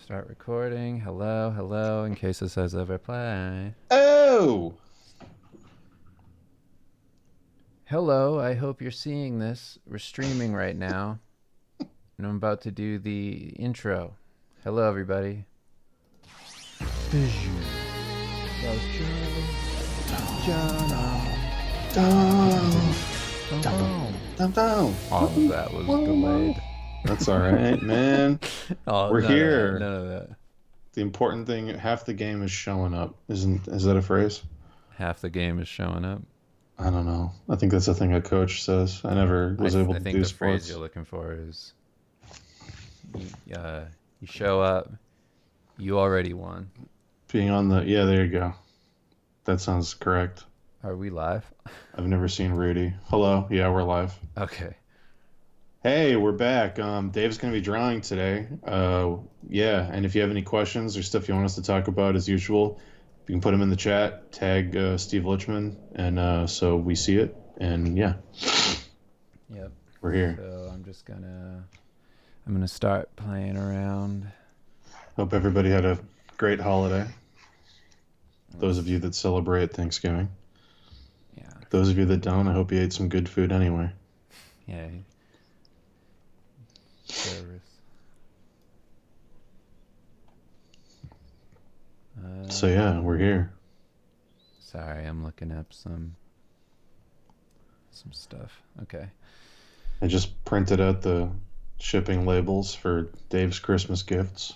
Start recording. Hello, hello, in case it says ever play. Oh! Hello, I hope you're seeing this. We're streaming right now, and I'm about to do the intro. Hello, everybody. Dum, dum, dum. All of that was delayed. That's all right, man. Oh, We're none of that. here. None of that. The important thing, half the game is showing up. Is that a phrase? Half the game is showing up. I don't know. I think that's a thing a coach says. I never was able I to think do the phrase sports. you're looking for is you show up, you already won. Being on the yeah, there you go. That sounds correct. Are we live? I've never seen Rudy. Hello. Yeah, we're live. Okay. Hey, we're back. Dave's going to be drawing today. Yeah, and if you have any questions or stuff you want us to talk about, as usual, you can put them in the chat. Tag Steve Lichman, and so we see it. And yeah, Yep. we're here. So I'm gonna start playing around. Hope everybody had a great holiday. Those of you that celebrate Thanksgiving. Yeah. Those of you that don't, I hope you ate some good food anyway. Yeah. Service. So yeah, we're here. Sorry, I'm looking up some stuff. Okay. I just printed out the shipping labels for Dave's Christmas gifts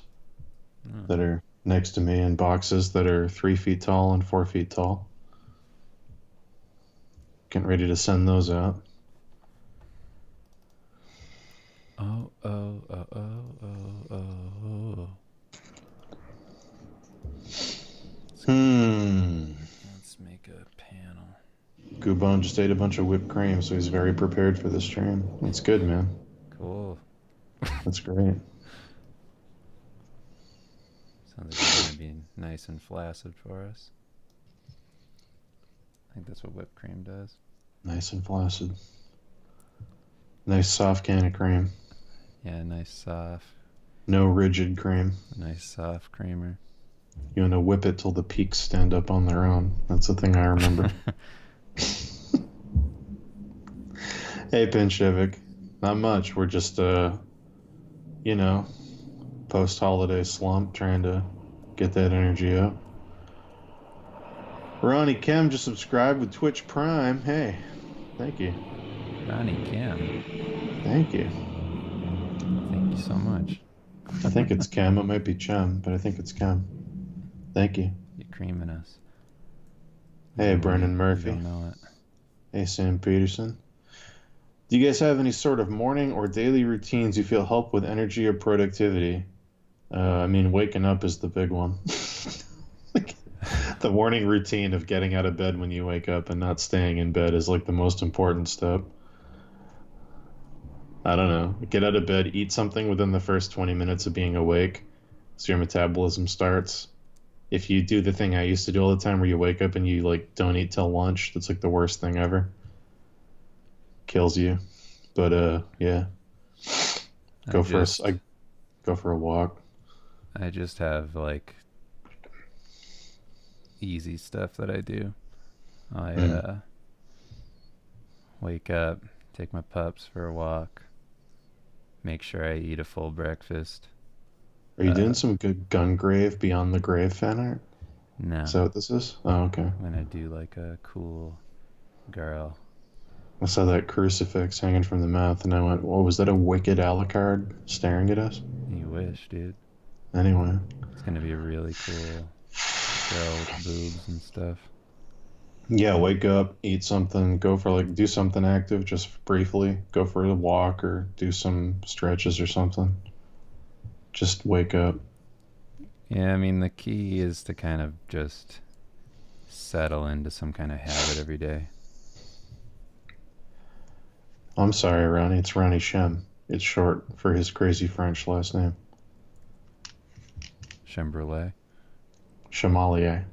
that are next to me in boxes that are 3 feet tall and 4 feet tall. Getting ready to send those out. Oh. Let's make a panel. Gubon just ate a bunch of whipped cream, so he's very prepared for this stream. It's good, man. Cool. That's great. Sounds like it's gonna be nice and flaccid for us. I think that's what whipped cream does. Nice and flaccid. Nice soft can of cream. Yeah, nice soft. No rigid cream. Nice soft creamer. You want to whip it till the peaks stand up on their own. That's the thing I remember. Hey, Pinchevik. Not much. We're just, post-holiday slump, trying to get that energy up. Ronnie Kim just subscribed with Twitch Prime. Hey, thank you. Ronnie Kim. Thank you. Thank you so much. I think it's Cam. It might be Chem, but I think it's Cam. Thank you. You're creaming us. Hey, Brendan Murphy. You don't know it. Hey, Sam Peterson. Do you guys have any sort of morning or daily routines you feel help with energy or productivity? Waking up is the big one. The morning routine of getting out of bed when you wake up and not staying in bed is like the most important step. I don't know. Get out of bed, eat something within the first 20 minutes of being awake so your metabolism starts. If you do the thing I used to do all the time where you wake up and you like don't eat till lunch, that's like the worst thing ever. Kills you. But yeah. Go for a walk. I just have like easy stuff that I do. I wake up, take my pups for a walk, make sure I eat a full breakfast. Are you doing some good Gungrave Beyond the Grave fan art? No. Is that what this is? Oh, okay. I'm gonna do like a cool girl. I saw that crucifix hanging from the mouth, and I went, "Well, was that a wicked Alucard staring at us?" You wish, dude. Anyway. It's gonna be a really cool girl with boobs and stuff. Yeah, wake up, eat something, do something active just briefly. Go for a walk or do some stretches or something. Just wake up. Yeah, I mean, the key is to kind of just settle into some kind of habit every day. I'm sorry, Ronnie. It's Ronnie Shem. It's short for his crazy French last name. Chamberlain. Chamalier.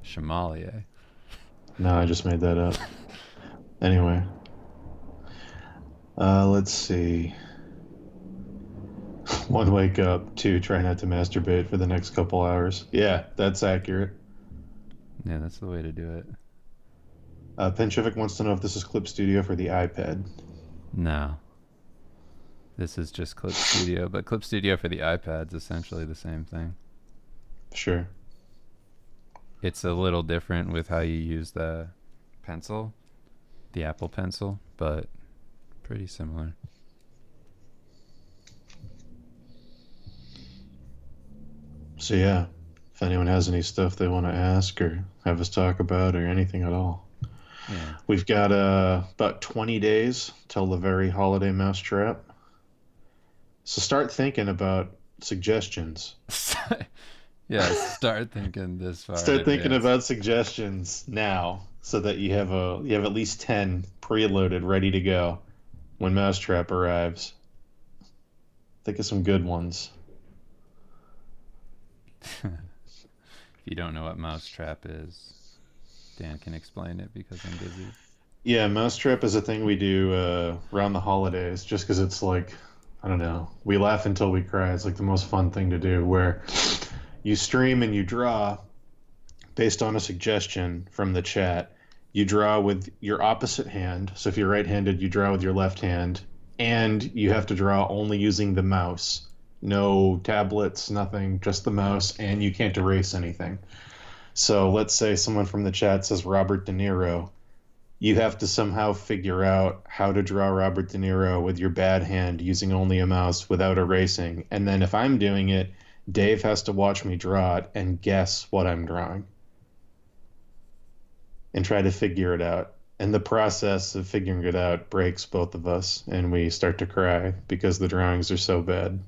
Chamalier. No, I just made that up. Anyway. Let's see. One, wake up. Two, try not to masturbate for the next couple hours. Yeah, that's accurate. Yeah, that's the way to do it. Penchivik wants to know if this is Clip Studio for the iPad. No, this is just Clip Studio, but Clip Studio for the iPad's essentially the same thing. Sure. It's a little different with how you use the pencil, the Apple Pencil, but pretty similar. So yeah, if anyone has any stuff they want to ask or have us talk about or anything at all, Yeah. we've got about 20 days till the very holiday Mousetrap. So start thinking about suggestions. Yeah, start thinking this far in Start thinking advance. about suggestions now, so that you have at least 10 preloaded, ready to go when Mousetrap arrives. Think of some good ones. If you don't know what Mousetrap is, Dan can explain it because I'm busy. Yeah, Mousetrap is a thing we do around the holidays, just because it's like, I don't know, we laugh until we cry. It's like the most fun thing to do, where you stream and you draw based on a suggestion from the chat. You draw with your opposite hand. So if you're right-handed, you draw with your left hand, and you have to draw only using the mouse. No tablets, nothing, just the mouse, and you can't erase anything. So let's say someone from the chat says Robert De Niro. You have to somehow figure out how to draw Robert De Niro with your bad hand using only a mouse without erasing. And then if I'm doing it, Dave has to watch me draw it and guess what I'm drawing and try to figure it out. And the process of figuring it out breaks both of us, and we start to cry because the drawings are so bad.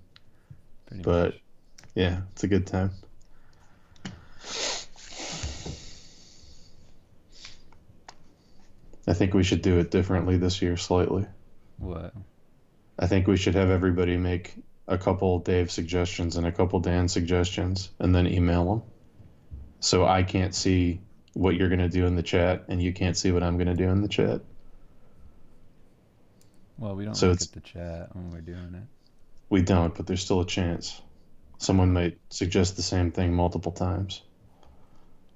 Pretty But much. yeah, it's a good time. I think we should do it differently this year slightly. What? I think we should have everybody make a couple Dave suggestions and a couple Dan suggestions and then email them. So I can't see what you're going to do in the chat and you can't see what I'm going to do in the chat. Well, we don't So look it's at the chat when we're doing it. we don't, but there's still a chance. Someone might suggest the same thing multiple times.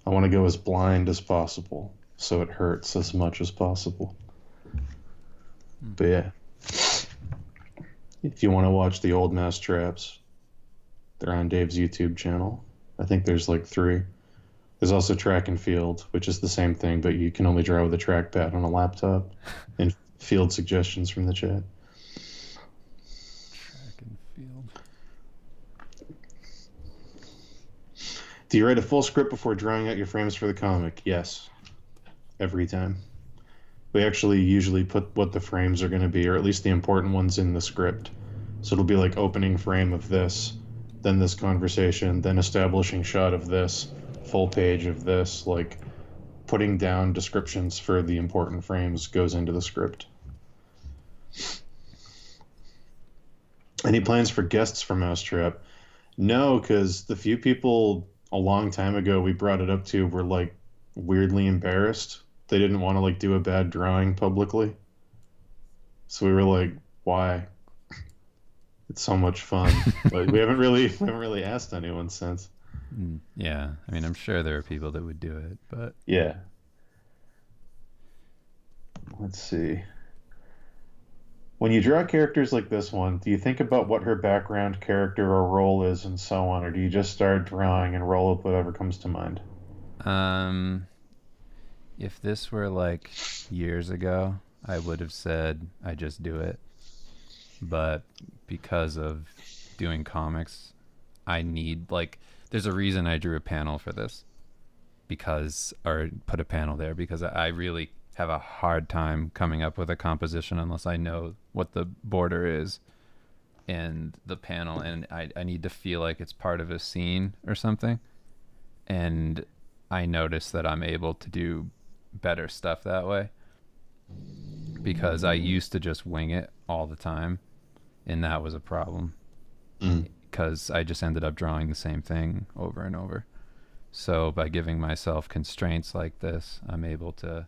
I want to go as blind as possible so it hurts as much as possible. But yeah. If you want to watch the old Mousetraps, they're on Dave's YouTube channel. I think there's like 3. There's also Track and Field, which is the same thing, but you can only draw with a trackpad on a laptop, and field suggestions from the chat. Track and field. Do you write a full script before drawing out your frames for the comic? Yes. Every time. We actually usually put what the frames are going to be, or at least the important ones, in the script. So it'll be like opening frame of this, then this conversation, then establishing shot of this, full page of this. Like putting down descriptions for the important frames goes into the script. Any plans for guests for Mousetrap? No, because the few people a long time ago we brought it up to were like weirdly embarrassed. They didn't want to like do a bad drawing publicly. So we were like, why? It's so much fun. But we haven't really asked anyone since. Yeah, I mean, I'm sure there are people that would do it, but Yeah. Let's see. When you draw characters like this one, do you think about what her background character or role is and so on, or do you just start drawing and roll with whatever comes to mind? um, if this were like years ago, I would have said I just do it. But because of doing comics, I need like there's a reason I drew a panel for this because or put a panel there because I really have a hard time coming up with a composition unless I know what the border is and the panel and I need to feel like it's part of a scene or something. And I notice that I'm able to do better stuff that way because I used to just wing it all the time and that was a problem because I just ended up drawing the same thing over and over. So by giving myself constraints like this, I'm able to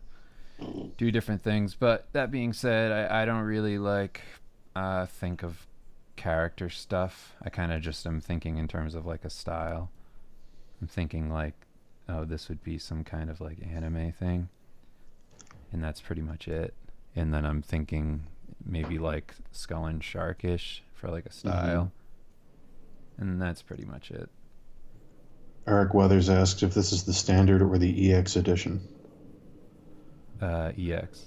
do different things. But that being said, I don't really like think of character stuff, I kind of just am thinking in terms of like a style. I'm thinking like, oh, this would be some kind of like anime thing, and that's pretty much it. And then I'm thinking maybe like Skull and Sharkish for like a Mm-hmm. style, and that's pretty much it. Eric Weathers asked if this is the standard or the EX edition. EX.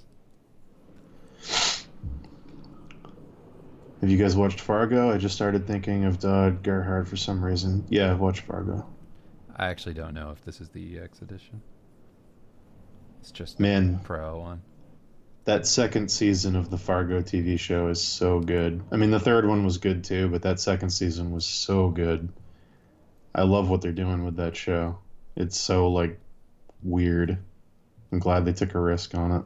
Have you guys watched Fargo? I just started thinking of Dodd Gerhard for some reason. Yeah, I've watched Fargo. I actually don't know if this is the EX edition. It's just the Man, pro one. that second season of the Fargo TV show is so good. I mean, the third one was good too, but that second season was so good. I love what they're doing with that show. It's so like weird. I'm glad they took a risk on it.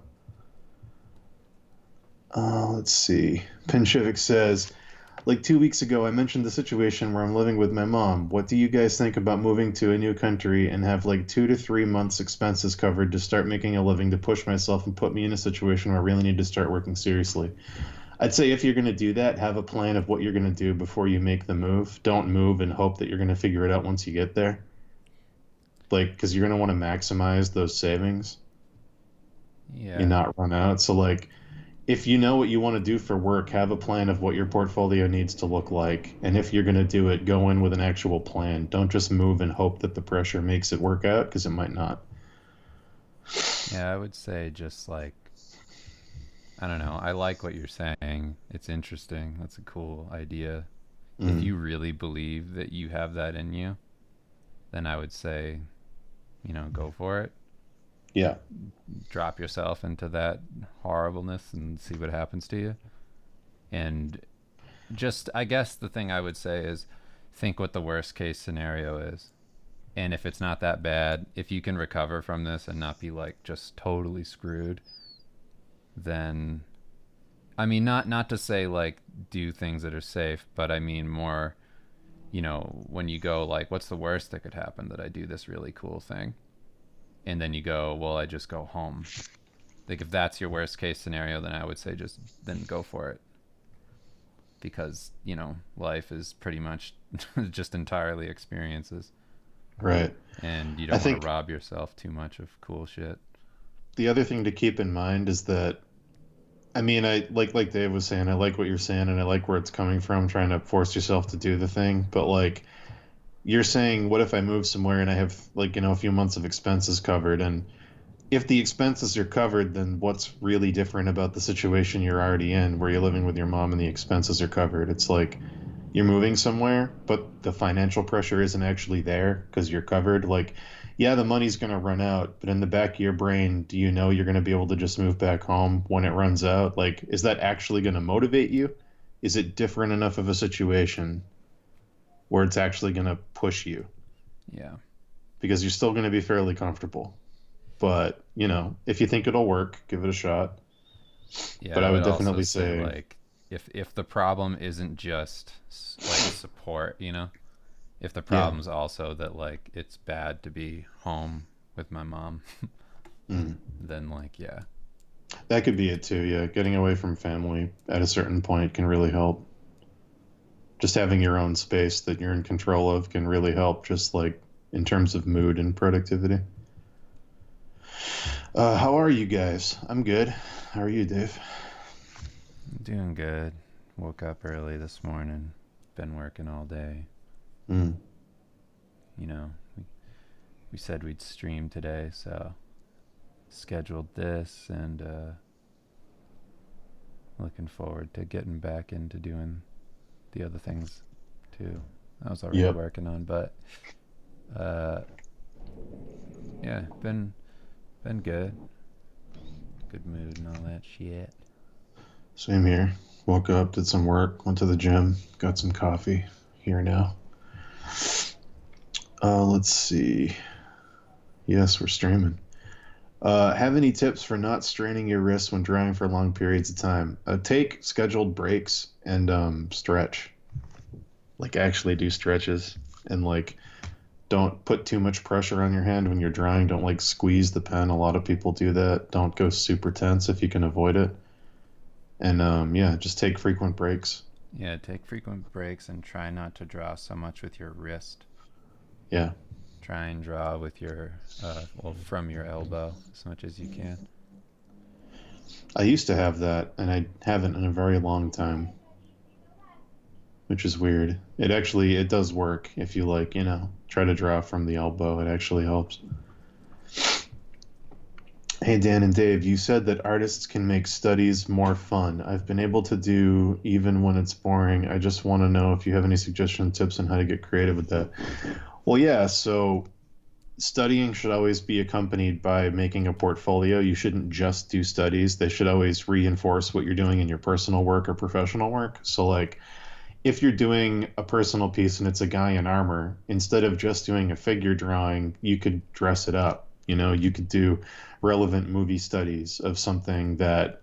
Let's see. Pinchivik says, like 2 weeks ago, I mentioned the situation where I'm living with my mom. What do you guys think about moving to a new country and have like 2 to 3 months expenses covered to start making a living to push myself and put me in a situation where I really need to start working seriously? I'd say if you're going to do that, have a plan of what you're going to do before you make the move. Don't move and hope that you're going to figure it out once you get there. Like, because you're going to want to maximize those savings and Yeah. not run out. So, like, if you know what you want to do for work, have a plan of what your portfolio needs to look like. And if you're going to do it, go in with an actual plan. Don't just move and hope that the pressure makes it work out because it might not. Yeah, I would say just like, I don't know. I like what you're saying. It's interesting. That's a cool idea. If Mm, you really believe that you have that in you, then I would say, go for it. yeah, Drop yourself into that horribleness and see what happens to you. And just, I guess the thing I would say is think what the worst case scenario is. And if it's not that bad, if you can recover from this and not be like just totally screwed, then I mean not to say like do things that are safe, but I mean more, when you go like what's the worst that could happen, that I do this really cool thing, and then you go, well, I just go home. Like if that's your worst case scenario, then I would say just then go for it, because life is pretty much just entirely experiences, right. and you I don't want to think rob yourself too much of cool shit. the other thing to keep in mind is that I mean, I like Dave was saying, I like what you're saying and I like where it's coming from, trying to force yourself to do the thing. But like you're saying, what if I move somewhere and I have like, a few months of expenses covered? And if the expenses are covered, then what's really different about the situation you're already in where you're living with your mom and the expenses are covered? It's like you're moving somewhere, but the financial pressure isn't actually there because you're covered. Like, yeah, the money's going to run out, but in the back of your brain, do you know you're going to be able to just move back home when it runs out? Like, is that actually going to motivate you? Is it different enough of a situation where it's actually going to push you? Yeah. Because you're still going to be fairly comfortable. But, if you think it'll work, give it a shot. Yeah, But I I would would also definitely say say, like if the problem isn't just like support, if the yeah, problem's also that like it's bad to be home with my mom, mm, then like yeah. that could be it too. Yeah, getting away from family at a certain point can really help. Just having your own space that you're in control of can really help, just like in terms of mood and productivity. How are you guys? I'm good. How are you, Dave? Doing good. Woke up early this morning. Been working all day. Mm, You know, we said we'd stream today, so scheduled this, and looking forward to getting back into doing the other things too. I was already yep. working on, but uh, yeah, been good. Good mood and all that shit. Same here. Woke up, did some work, went to the gym, got some coffee. Here now. Let's see. Yes, we're streaming. Have any tips for not straining your wrists when drawing for long periods of time? Take scheduled breaks and stretch. Like actually do stretches and like don't put too much pressure on your hand when you're drawing. Don't like squeeze the pen. A lot of people do that. Don't go super tense if you can avoid it. And yeah, just take frequent breaks. Yeah, take frequent breaks and try not to draw so much with your wrist. Yeah. Try and draw with your, well, from your elbow as much as you can. I used to have that, and I haven't in a very long time, which is weird. It does work if you like, try to draw from the elbow. It actually helps. Hey, Dan and Dave, you said that artists can make studies more fun. I've been able to do even when it's boring. I just want to know if you have any suggestion tips on how to get creative with that. Well, yeah, so studying should always be accompanied by making a portfolio. You shouldn't just do studies. They should always reinforce what you're doing in your personal work or professional work. So, like, if you're doing a personal piece and it's a guy in armor, instead of just doing a figure drawing, you could dress it up. You could do relevant movie studies of something that,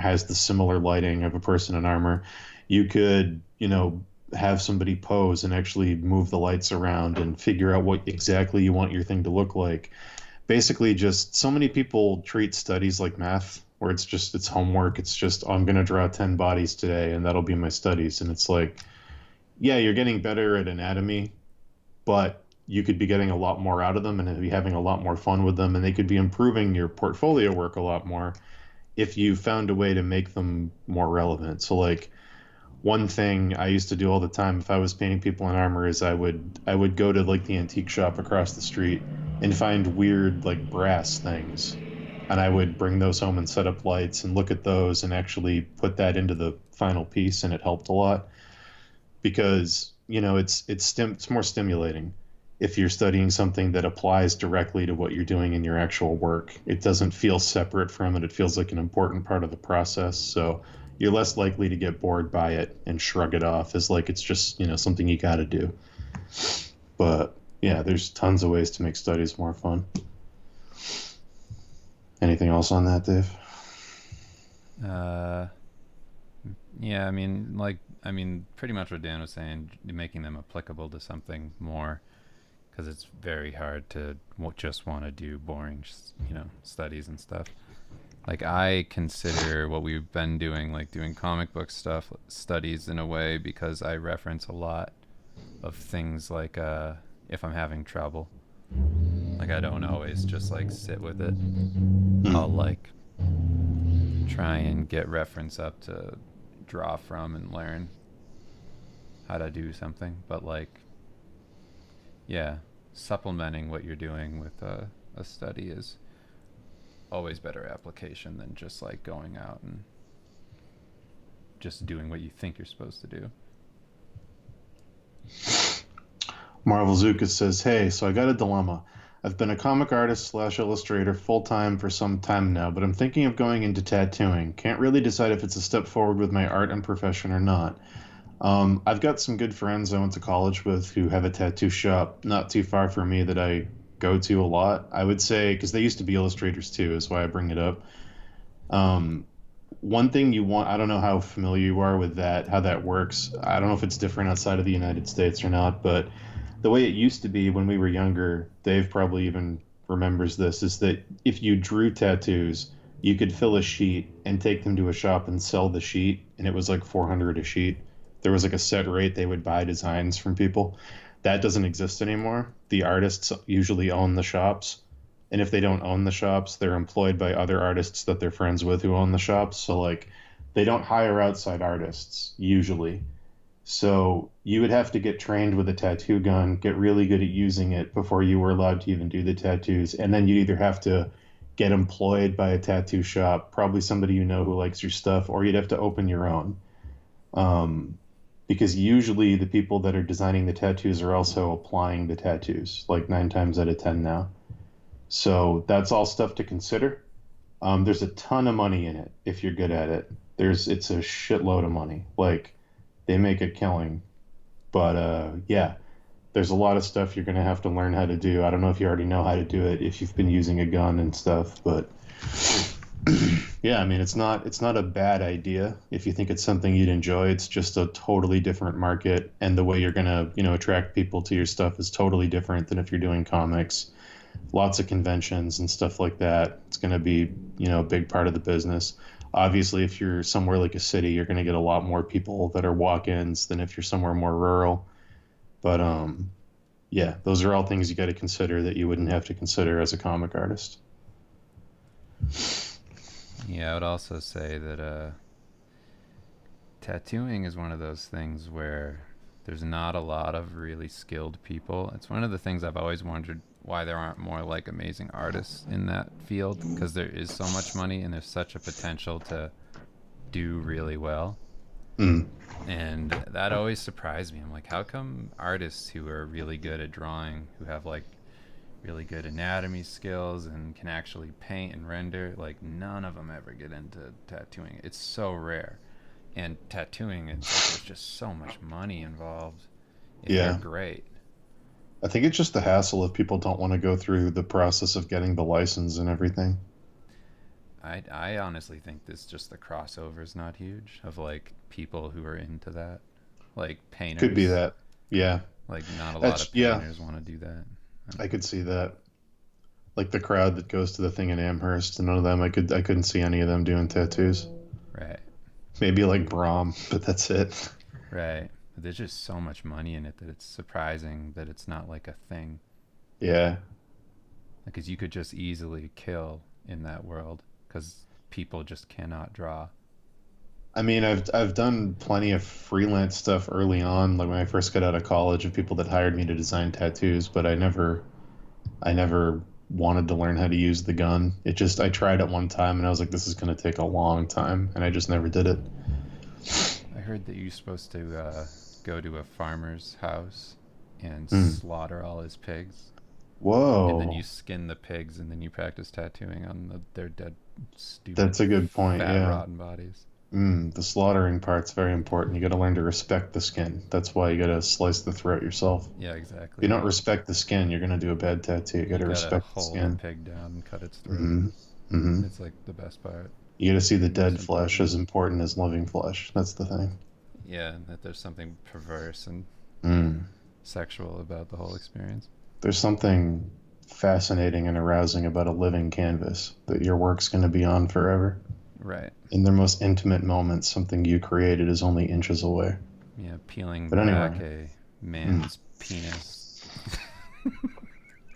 has the similar lighting of a person in armor. You could, have somebody pose and actually move the lights around and figure out what exactly you want your thing to look like. Basically, just so many people treat studies like math, where it's homework. It's just, oh, I'm going to draw 10 bodies today and that'll be my studies. And it's like, yeah, you're getting better at anatomy, but you could be getting a lot more out of them and be having a lot more fun with them. And they could be improving your portfolio work a lot more if you found a way to make them more relevant. So, like, one thing I used to do all the time if I was painting people in armor is I would go to like the antique shop across the street and find weird like brass things, and I would bring those home and set up lights and look at those and actually put that into the final piece, and it helped a lot because it's more stimulating if you're studying something that applies directly to what you're doing in your actual work. It doesn't feel separate from it. It feels like an important part of the process. So you're less likely to get bored by it and shrug it off as like it's just, something you got to do. But yeah, there's tons of ways to make studies more fun. Anything else on that, Dave? Uh, yeah, I mean, pretty much what Dan was saying, making them applicable to something more, because it's very hard to just want to do boring, studies and stuff. Like, I consider what we've been doing, like doing comic book stuff, studies in a way, because I reference a lot of things like if I'm having trouble. Like, I don't always just like sit with it. I'll Hmm. like try and get reference up to draw from and learn how to do something. But like, yeah, supplementing what you're doing with a study is always better application than just like going out and just doing what you think you're supposed to do. Marvel Zuka says, "Hey, so I got a dilemma. I've been a comic artist slash illustrator full time for some time now, but I'm thinking of going into tattooing. Can't really decide if it's a step forward with my art and profession or not. I've got some good friends I went to college with who have a tattoo shop not too far from me that I go to a lot. I would say, because they used to be illustrators too, is why I bring it up. Um, One thing you want, I don't know how familiar you are with that, how that works. I don't know if it's different outside of the United States or not, but the way it used to be when we were younger, Dave probably even remembers this, is that if you drew tattoos, you could fill a sheet and take them to a shop and sell the sheet, and it was like 400 a sheet. There was like a set rate they would buy designs from people. That doesn't exist anymore. The artists usually own the shops, and if they don't own the shops, they're employed by other artists that they're friends with who own the shops. So like they don't hire outside artists usually. So you would have to get trained with a tattoo gun, get really good at using it before you were allowed to even do the tattoos. And then you'd either have to get employed by a tattoo shop, probably somebody you know who likes your stuff, or you'd have to open your own. Um, because usually the people that are designing the tattoos are also applying the tattoos, like 9 times out of 10 now. So that's all stuff to consider. There's a ton of money in it if you're good at it. It's a shitload of money. Like they make a killing. But yeah, there's a lot of stuff you're gonna have to learn how to do. I don't know if you already know how to do it if you've been using a gun and stuff, but yeah, I mean it's not a bad idea if you think it's something you'd enjoy. It's just a totally different market, and the way you're gonna attract people to your stuff is totally different than if you're doing comics. Lots of conventions and stuff like that. It's going to be, a big part of the business. Obviously, if you're somewhere like a city, you're going to get a lot more people that are walk-ins than if you're somewhere more rural. But yeah, those are all things you got to consider that you wouldn't have to consider as a comic artist. Yeah, I would also say that tattooing is one of those things where there's not a lot of really skilled people. It's one of the things I've always wondered why there aren't more like amazing artists in that field, because there is so much money and there's such a potential to do really well. Mm. And that always surprised me. I'm like, how come artists who are really good at drawing, who have like really good anatomy skills and can actually paint and render, like none of them ever get into tattooing? It's so rare. And tattooing, it's like there's just so much money involved if you're Yeah. great. I think it's just the hassle if people don't want to go through the process of getting the license and everything. I honestly think this just the crossover is not huge of like people who are into that, like Could be painters. that. Yeah. Like not a lot That's of yeah, painters want to do that. I could see that. Like the crowd that goes to the thing in Amherst, and none of them I couldn't see any of them doing tattoos. Right, Maybe like Brahm, but that's it. right. But there's just so much money in it that it's surprising that it's not like a thing. Yeah. Because you could just easily kill in that world because people just cannot draw. I mean, I've done plenty of freelance stuff early on, like when I first got out of college, of people that hired me to design tattoos, but I never wanted to learn how to use the gun. It just I tried it one time and I was like, this is going to take a long time, and I just never did it. I heard that you're supposed to go to a farmer's house and Mm. slaughter all his pigs, and then you Whoa, skin the pigs, and then you practice tattooing on their dead, stupid, that's a good point. fat, Yeah. rotten bodies. The slaughtering part's very important. You got to learn to respect the skin. That's why you got to slice the throat yourself. Yeah, If you exactly. don't respect the skin, you're gonna do a bad tattoo. You got You to gotta respect the hold the skin. pig down and cut its throat. hmm hmm It's like the best part, You got to see the most dead flesh important. as important as living flesh. That's the thing. Yeah, that there's something perverse and Mm. sexual about the whole experience. There's something fascinating and arousing about a living canvas that your work's going to be on forever. Right. In their most intimate moments, something you created is only inches away. Yeah, peeling But back anyway, a mm. man's penis.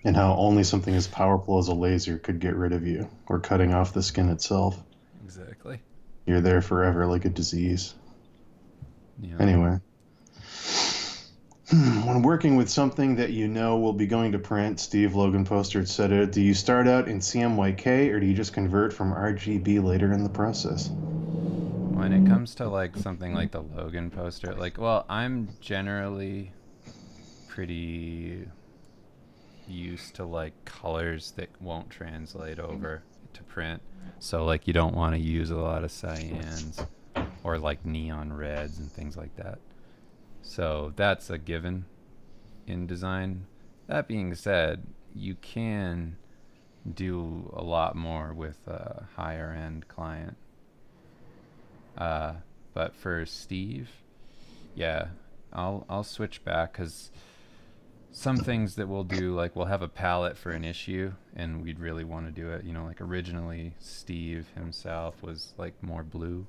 And how only something as powerful as a laser could get rid of you, or cutting off the skin itself. Exactly. You're there forever like a disease. Yeah. Anyway, when working with something that you know will be going to print, Steve Logan Postard said it, do you start out in CMYK or do you just convert from RGB later in the process? When it comes to like something like the Logan poster, like, well, I'm generally pretty used to like colors that won't translate over to print. So like you don't want to use a lot of cyans or like neon reds and things like that. So that's a given in design. That being said, you can do a lot more with a higher end client. Uh, but for Steve, yeah, I'll switch back because some things that we'll do, like we'll have a palette for an issue, and we'd really want to do it. You know, like originally Steve himself was like more blue,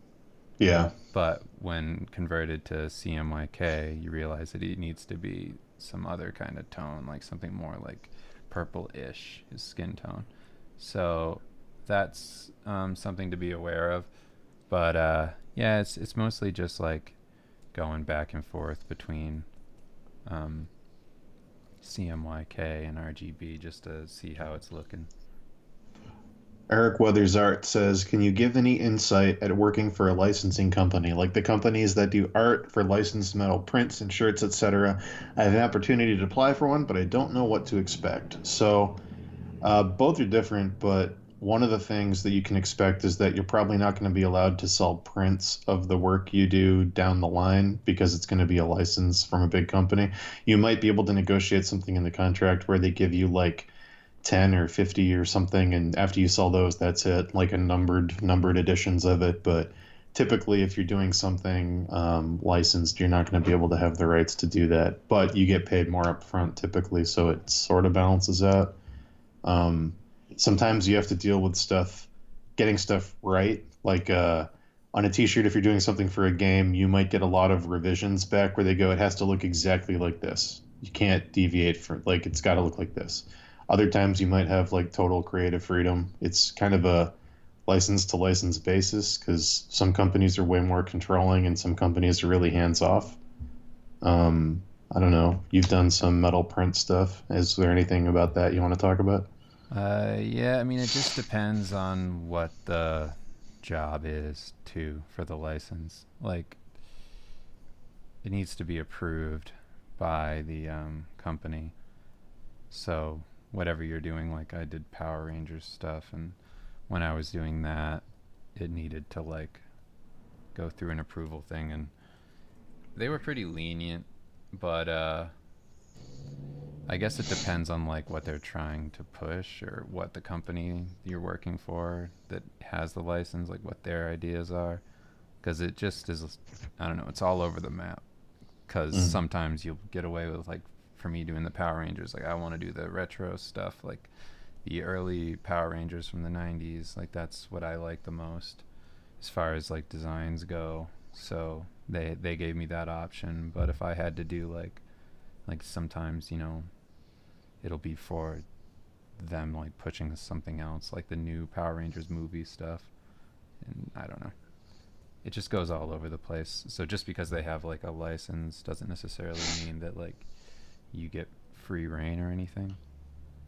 Yeah. but when converted to CMYK, you realize that it needs to be some other kind of tone, like something more like purple-ish, his skin tone. So that's something to be aware of. But yeah, it's mostly just like going back and forth between um, CMYK and RGB just to see how it's looking. Eric Weathers Art says, can you give any insight at working for a licensing company, like the companies that do art for licensed metal prints and shirts, etc.? I have an opportunity to apply for one, but I don't know what to expect. So both are different, but one of the things that you can expect is that you're probably not going to be allowed to sell prints of the work you do down the line because it's going to be a license from a big company. You might be able to negotiate something in the contract where they give you like 10 or 50 or something, and after you sell those, that's it, like a numbered editions of it. But typically, if you're doing something licensed, you're not going to be able to have the rights to do that, but you get paid more upfront typically, so it sort of balances out. um, Sometimes you have to deal with stuff, getting stuff right, Like on a T-shirt, if you're doing something for a game, you might get a lot of revisions back where they go, it has to look exactly like this. You can't deviate from like it's got to look like this. Other times you might have like total creative freedom. It's kind of a license to license basis because some companies are way more controlling and some companies are really hands off. I don't know. You've done some metal print stuff. Is there anything about that you want to talk about? Yeah, I mean, it just depends on what the job is too for the license. Like, it needs to be approved by the company. So whatever you're doing, like I did Power Rangers stuff, and when I was doing that, it needed to like go through an approval thing, and they were pretty lenient, but I guess it depends on like what they're trying to push or what the company you're working for that has the license, like what their ideas are. Because it just is, I don't know, it's all over the map. Because Mm. sometimes you'll get away with like, for me doing the Power Rangers, like I want to do the retro stuff, like the early Power Rangers from the 90s. Like that's what I like the most as far as like designs go. So they gave me that option. But if I had to do like sometimes, it'll be for them like pushing something else, like the new Power Rangers movie stuff. And I don't know. It just goes all over the place. So just because they have like a license doesn't necessarily mean that like you get free reign or anything.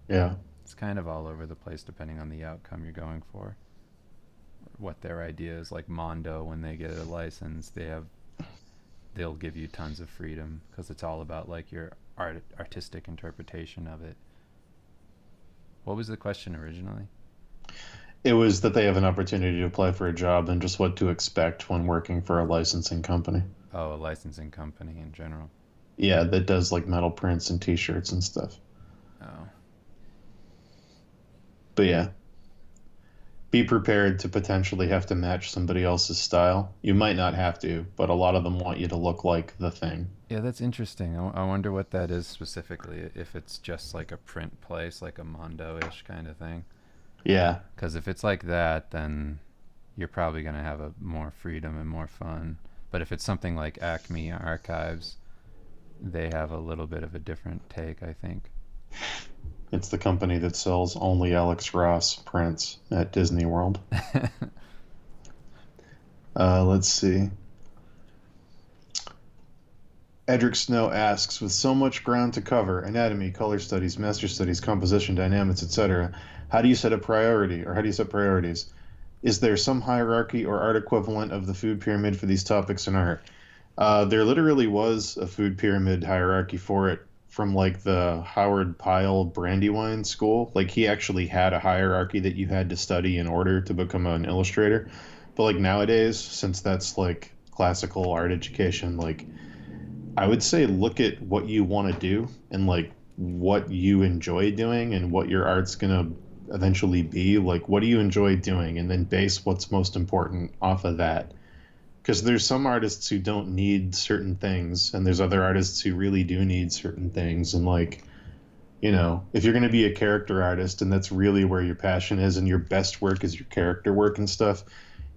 Yeah. It's kind of all over the place depending on the outcome you're going for. What their idea is, like Mondo, when they get a license, they'll give you tons of freedom because it's all about like your artistic interpretation of it. What was the question originally? It was that they have an opportunity to apply for a job and just what to expect when working for a licensing company. Oh, a licensing company in general. Yeah, that does like metal prints and t-shirts and stuff. Oh, But yeah, be prepared to potentially have to match somebody else's style. You might not have to, but a lot of them want you to look like the thing. yeah, that's interesting. I wonder what that is specifically. If it's just like a print place, like a Mondo-ish kind of thing. Yeah, Because if it's like that, then you're probably going to have a more freedom and more fun. But if it's something like Acme Archives, they have a little bit of a different take, I think. it's the company that sells only Alex Ross prints at Disney World. Let's see. Edric Snow asks, with so much ground to cover, anatomy, color studies, master studies, composition, dynamics, etc., how do you set a priority, or how do you set priorities? Is there some hierarchy or art equivalent of the food pyramid for these topics in art? There literally was a food pyramid hierarchy for it from like the Howard Pyle Brandywine school. Like he actually had a hierarchy that you had to study in order to become an illustrator. But like nowadays, since that's like classical art education, like I would say look at what you want to do and like what you enjoy doing and what your art's gonna eventually be. Like, what do you enjoy doing? And then base what's most important off of that. Because there's some artists who don't need certain things, and there's other artists who really do need certain things. And like, if you're gonna be a character artist and that's really where your passion is and your best work is your character work and stuff,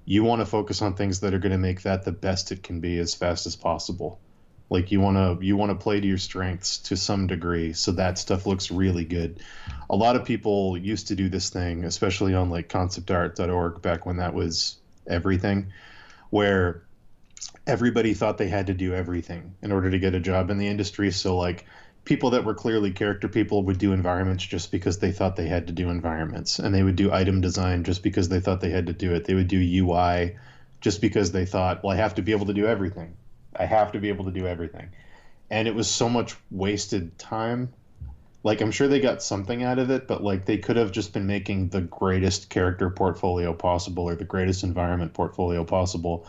you want to focus on things that are gonna make that the best it can be as fast as possible. Like you want to play to your strengths to some degree, so that stuff looks really good. A lot of people used to do this thing, especially on like conceptart.org back when that was everything, where everybody thought they had to do everything in order to get a job in the industry. So like people that were clearly character people would do environments just because they thought they had to do environments, and they would do item design just because they thought they had to do it. They would do UI just because they thought, well, I have to be able to do everything. I have to be able to do everything. And it was so much wasted time. Like I'm sure they got something out of it, but like they could have just been making the greatest character portfolio possible or the greatest environment portfolio possible.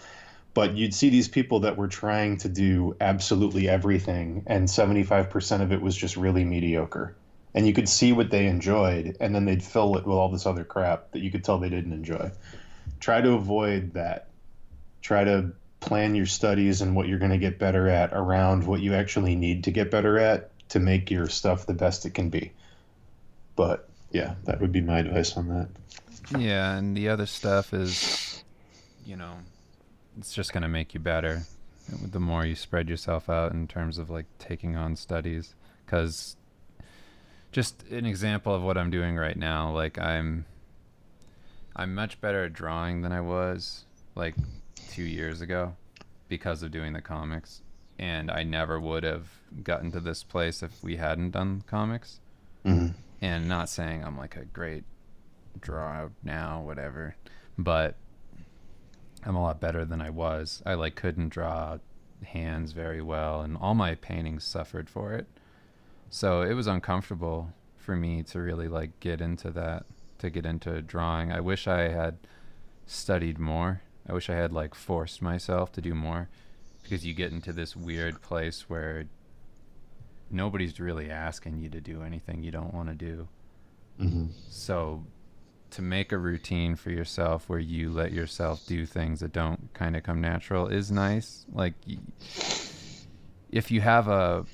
But you'd see these people that were trying to do absolutely everything, and 75% of it was just really mediocre. And you could see what they enjoyed, and then they'd fill it with all this other crap that you could tell they didn't enjoy. Try to avoid that. Try to plan your studies and what you're going to get better at around what you actually need to get better at to make your stuff the best it can be. But yeah, that would be my advice on that. Yeah, and the other stuff is you know, it's just going to make you better the more you spread yourself out in terms of like taking on studies. Because just an example of what I'm doing right now, like I'm much better at drawing than I was like 2 years ago because of doing the comics. And I never would have gotten to this place if we hadn't done comics. Mm-hmm. And not saying I'm like a great drawer now, whatever, but I'm a lot better than I was. I like couldn't draw hands very well, and all my paintings suffered for it. So it was uncomfortable for me to really like get into that, to get into drawing. I wish I had studied more. I wish I had like forced myself to do more, because you get into this weird place where nobody's really asking you to do anything you don't want to do. Mm-hmm. So to make a routine for yourself where you let yourself do things that don't kind of come natural is nice. Like if you have a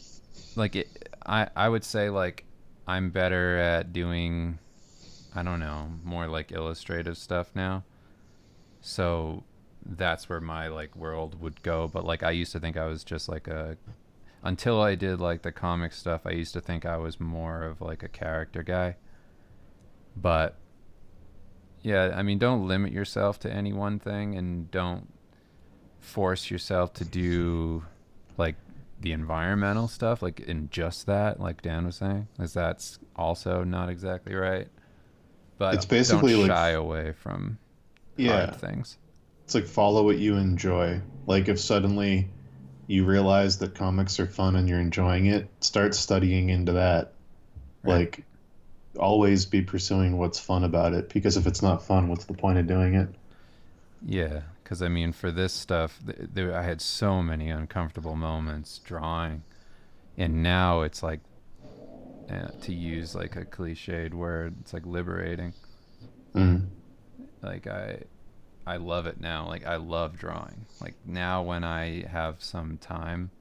like it, I would say like I'm better at doing, I don't know, more like illustrative stuff now. So that's where my like world would go. But like I used to think I was just like a, until I did like the comic stuff, I used to think I was more of like a character guy. But yeah, I mean, don't limit yourself to any one thing, and don't force yourself to do like the environmental stuff, like in just that, like Dan was saying, because that's also not exactly right. It's But don't basically like, shy away from hard yeah, things. it's like follow what you enjoy. Like if suddenly you realize that comics are fun and you're enjoying it, start studying into that. Right. Like always be pursuing what's fun about it, because if it's not fun, what's the point of doing it? Yeah, because I mean, for this stuff, I had so many uncomfortable moments drawing, and now it's like, to use like a cliched word, it's like liberating. Mm. Like I love it now. Like I love drawing. Like now when I have some time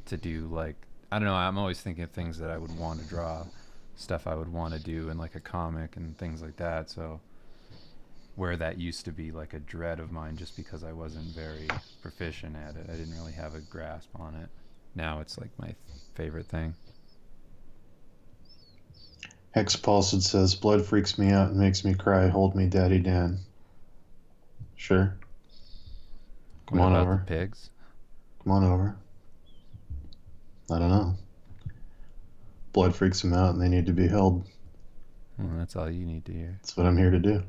to do like, I don't know, I'm always thinking of things that I would want to draw, stuff I would want to do in like a comic and things like that. So where that used to be like a dread of mine just because I wasn't very proficient at it, I didn't really have a grasp on it. Now it's like my favorite thing. Hex Pulsed says, blood freaks me out and makes me cry. Hold me, Daddy Dan. Sure. Come What on about the over. pigs? Come on over. I don't know. Blood freaks them out and they need to be held. Well, that's all you need to hear. That's what I'm here to do.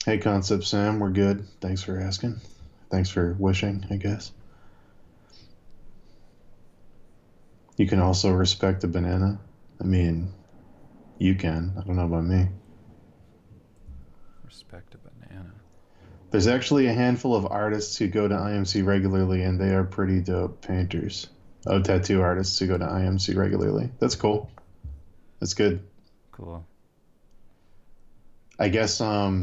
Hey, Concept Sam, we're good. Thanks for asking. Thanks for wishing, I guess. You can also respect a banana. I mean, you can. I don't know about me. Respect a banana. There's actually a handful of artists who go to IMC regularly, and they are pretty dope painters. Oh, tattoo artists who go to IMC regularly. That's cool. That's good. Cool. I guess, yeah,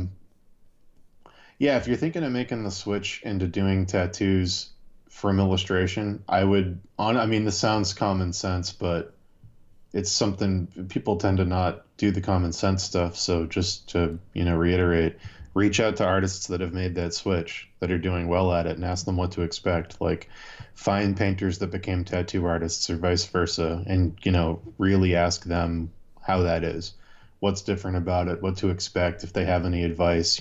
if you're thinking of making the switch into doing tattoos from illustration, I mean, this sounds common sense, but it's something people tend to not do the common sense stuff. So just to, reiterate, reach out to artists that have made that switch, that are doing well at it, and ask them what to expect. Like find painters that became tattoo artists or vice versa, and, really ask them how that is, what's different about it, what to expect, if they have any advice,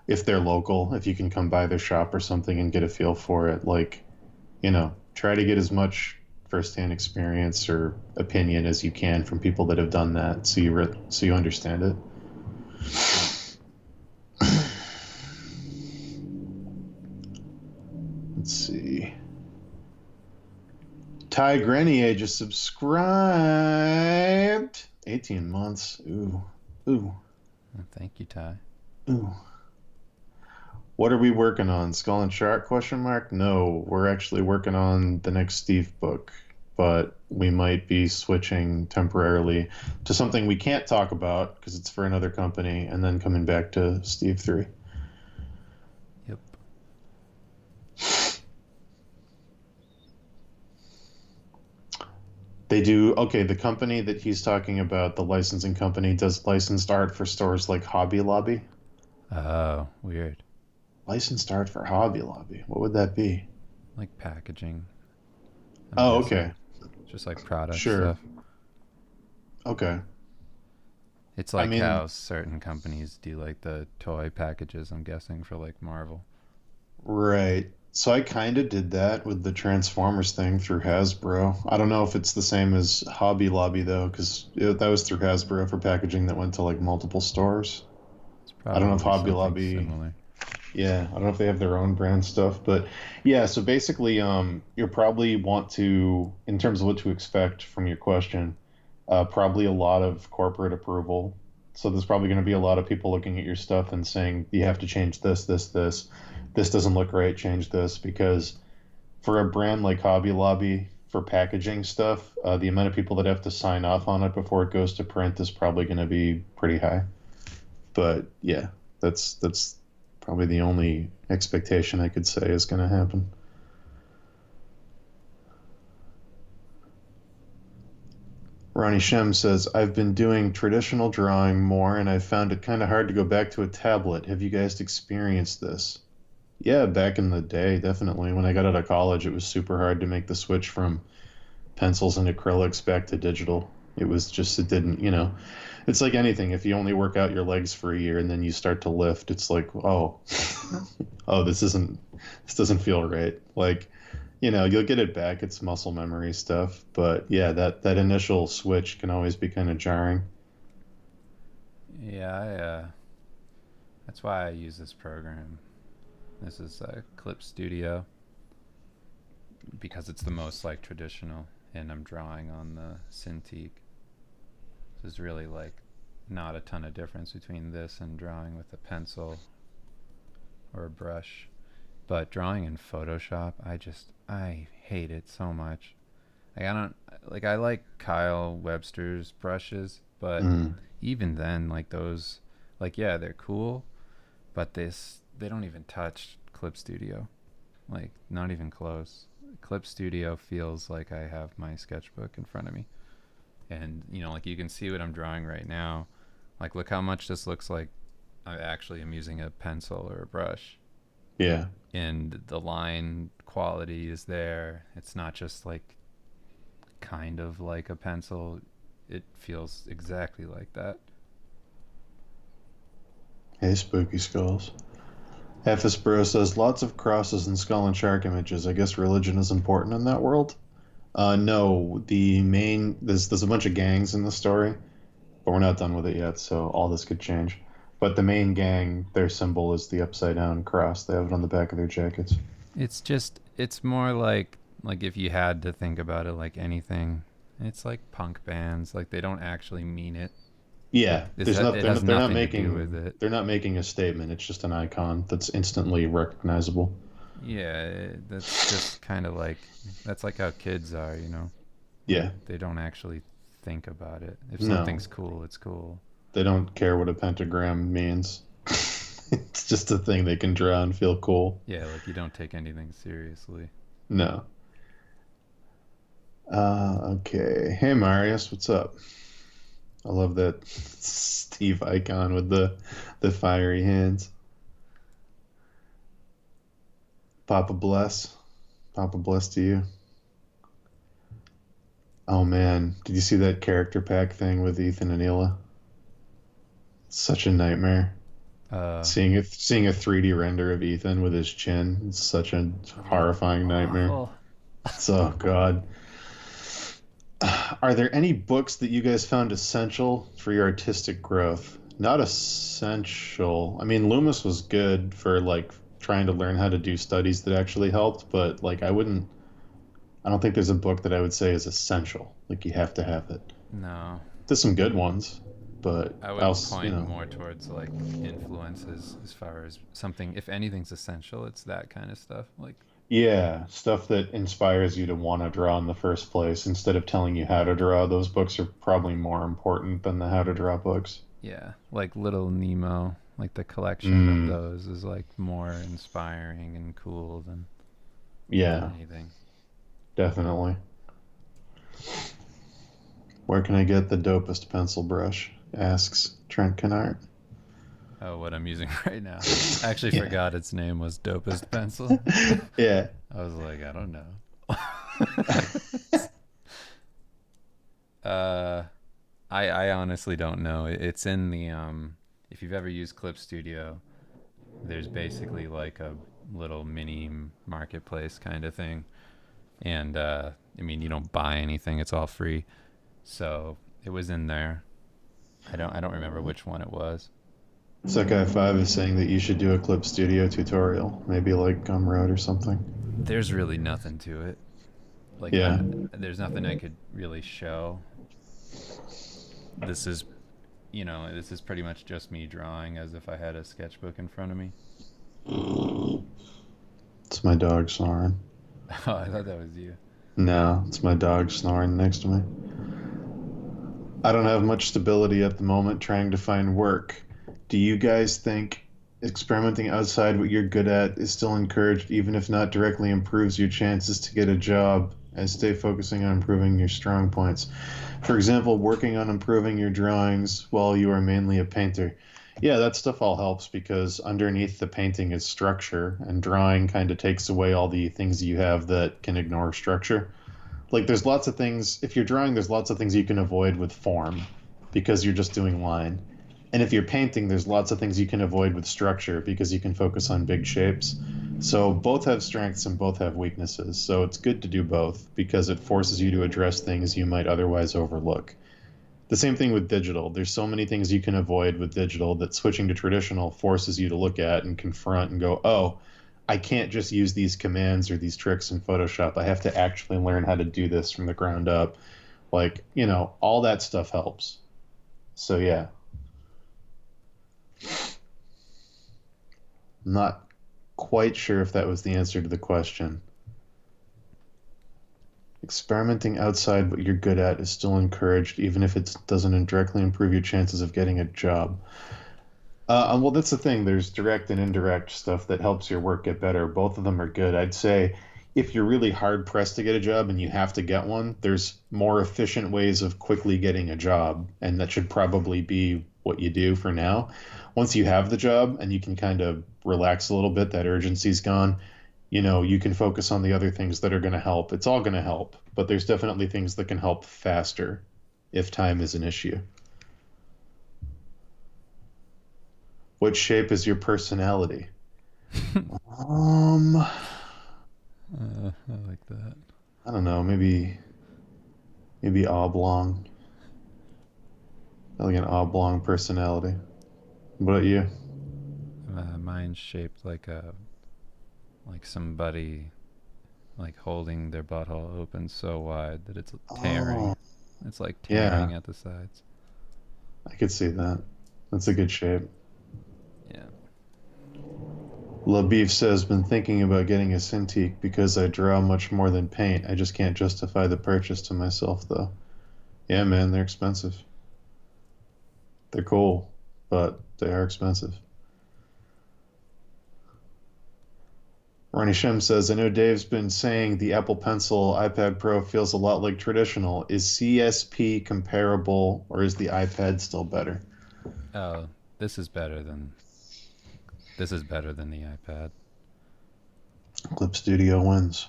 if they're local, if you can come by their shop or something and get a feel for it. Like, try to get as much firsthand experience or opinion as you can from people that have done that, so you understand it. Let's see. Ty Grenier just subscribed. 18 months. Ooh. Ooh. Well, thank you, Ty. Ooh. What are we working on? Skull and Shark, question mark? No, we're actually working on the next Steve book, but we might be switching temporarily to something we can't talk about because it's for another company, and then coming back to Steve 3. Yep. They do, okay, the company that he's talking about, the licensing company, does licensed art for stores like Hobby Lobby. Oh, weird. Licensed art for Hobby Lobby. What would that be? Like packaging, I'm Oh, guessing. okay. Just like product Sure. stuff. Okay. It's I like mean, how certain companies do like the toy packages, I'm guessing, for like Marvel. right. So I kind of did that with the Transformers thing through Hasbro. I don't know if it's the same as Hobby Lobby though, because that was through Hasbro for packaging that went to like multiple stores. It's I don't know if probably Hobby something Lobby, similar. yeah, I don't know if they have their own brand stuff, but yeah. So basically, you'll probably want to, in terms of what to expect from your question, probably a lot of corporate approval. So there's probably going to be a lot of people looking at your stuff and saying, you have to change this, this, this. This doesn't look right, change this. Because for a brand like Hobby Lobby, for packaging stuff, the amount of people that have to sign off on it before it goes to print is probably going to be pretty high. But yeah, that's probably the only expectation I could say is going to happen. Ronnie Shem says, I've been doing traditional drawing more and I've found it kind of hard to go back to a tablet. Have you guys experienced this? Yeah, back in the day, definitely. When I got out of college, it was super hard to make the switch from pencils and acrylics back to digital. It was just, it didn't, it's like anything. If you only work out your legs for a year and then you start to lift, it's like, oh, oh, this doesn't feel right. Like, you'll get it back. It's muscle memory stuff. But yeah, that initial switch can always be kind of jarring. Yeah, that's why I use this program. This is Clip Studio because it's the most like traditional, and I'm drawing on the Cintiq. So there's really like not a ton of difference between this and drawing with a pencil or a brush. But drawing in Photoshop, I hate it so much. Like I don't like I like Kyle Webster's brushes, but Mm. even then like those like yeah, they're cool, but they don't even touch Clip Studio. Like not even close. Clip Studio feels like I have my sketchbook in front of me. And like you can see what I'm drawing right now. Like look how much this looks like I actually am using a pencil or a brush. Yeah. And the line quality is there. It's not just like kind of like a pencil. It feels exactly like that. Hey, Spooky Skulls. Bro says, lots of crosses and skull and shark images. I guess religion is important in that world? No, there's a bunch of gangs in the story, but we're not done with it yet, so all this could change. But the main gang, their symbol is the upside down cross. They have it on the back of their jackets. It's more like if you had to think about it like anything, it's like punk bands. Like they don't actually mean it. Like Yeah, it has nothing to do with it. they're not making a statement. It's just an icon that's instantly recognizable. Yeah, that's just kind of like that's like how kids are, Like Yeah, they don't actually think about it. If no, something's cool, it's cool. they don't care what a pentagram means. It's just a thing they can draw and feel cool. Yeah, like you don't take anything seriously. No. Okay. Hey, Marius, what's up? I love that Steve icon with the fiery hands. Papa bless. Papa bless to you. Oh man, did you see that character pack thing with Ethan and Hila? Such a nightmare. Uh, Seeing a 3D render of Ethan with his chin, it's such a it looked horrifying nightmare. awful. So God. Are there any books that you guys found essential for your artistic growth? Not essential. I mean, Loomis was good for like trying to learn how to do studies that actually helped, but like I don't think there's a book that I would say is essential. Like you have to have it. No, There's some good ones, but I would else, point more towards like influences as far as something. If anything's essential, it's that kind of stuff. Like yeah, stuff that inspires you to want to draw in the first place instead of telling you how to draw. Those books are probably more important than the how to draw books. yeah, like Little Nemo. Like the collection of Mm, those is like more inspiring and cool than yeah, anything. definitely. Where can I get the dopest pencil brush? Asks Trent Kennard. Oh, what I'm using right now. I actually Yeah. forgot its name was Dopest Pencil. Yeah. I was like, I don't know. uh, I honestly don't know. It's in the if you've ever used Clip Studio, there's basically like a little mini marketplace kind of thing, and I mean you don't buy anything; it's all free. So it was in there. I don't remember which one it was. Sekai 5 is saying that you should do a Clip Studio tutorial, maybe like Gumroad or something. There's really nothing to it. Like Yeah. there's nothing I could really show. This is this is pretty much just me drawing as if I had a sketchbook in front of me. It's my dog snoring. Oh, I thought that was you. No, it's my dog snoring next to me. I don't have much stability at the moment trying to find work. Do you guys think experimenting outside what you're good at is still encouraged, even if not directly improves your chances to get a job, and stay focusing on improving your strong points? For example, working on improving your drawings while you are mainly a painter. Yeah, that stuff all helps because underneath the painting is structure, and drawing kind of takes away all the things you have that can ignore structure. Like there's lots of things if you're drawing, there's lots of things you can avoid with form because you're just doing line. And if you're painting, there's lots of things you can avoid with structure because you can focus on big shapes. So both have strengths and both have weaknesses. So it's good to do both because it forces you to address things you might otherwise overlook. The same thing with digital. There's so many things you can avoid with digital that switching to traditional forces you to look at and confront and go, oh, I can't just use these commands or these tricks in Photoshop. I have to actually learn how to do this from the ground up. Like, all that stuff helps. So, yeah, I'm not quite sure if that was the answer to the question. Experimenting outside what you're good at is still encouraged, even if it doesn't directly improve your chances of getting a job. Well, that's the thing. There's direct and indirect stuff that helps your work get better. Both of them are good. I'd say if you're really hard pressed to get a job and you have to get one, there's more efficient ways of quickly getting a job, and that should probably be what you do for now. Once you have the job and you can kind of relax a little bit, that urgency's gone. You can focus on the other things that are going to help. It's all going to help, but there's definitely things that can help faster if time is an issue. What shape is your personality? Um, I like that. I don't know, maybe oblong. Like an oblong personality. What about you? Mine's shaped like somebody like holding their butthole open so wide that it's tearing. Oh, It's like yeah, tearing at the sides. I could see that. That's a good shape. Yeah. La Beef says, been thinking about getting a Cintiq because I draw much more than paint. I just can't justify the purchase to myself, though. Yeah, man, they're expensive. They're cool, but they are expensive. Ronnie Shem says, I know Dave's been saying the Apple Pencil iPad Pro feels a lot like traditional. Is CSP comparable, or is the iPad still better? Oh, this is better than this is better than the iPad. Clip Studio wins.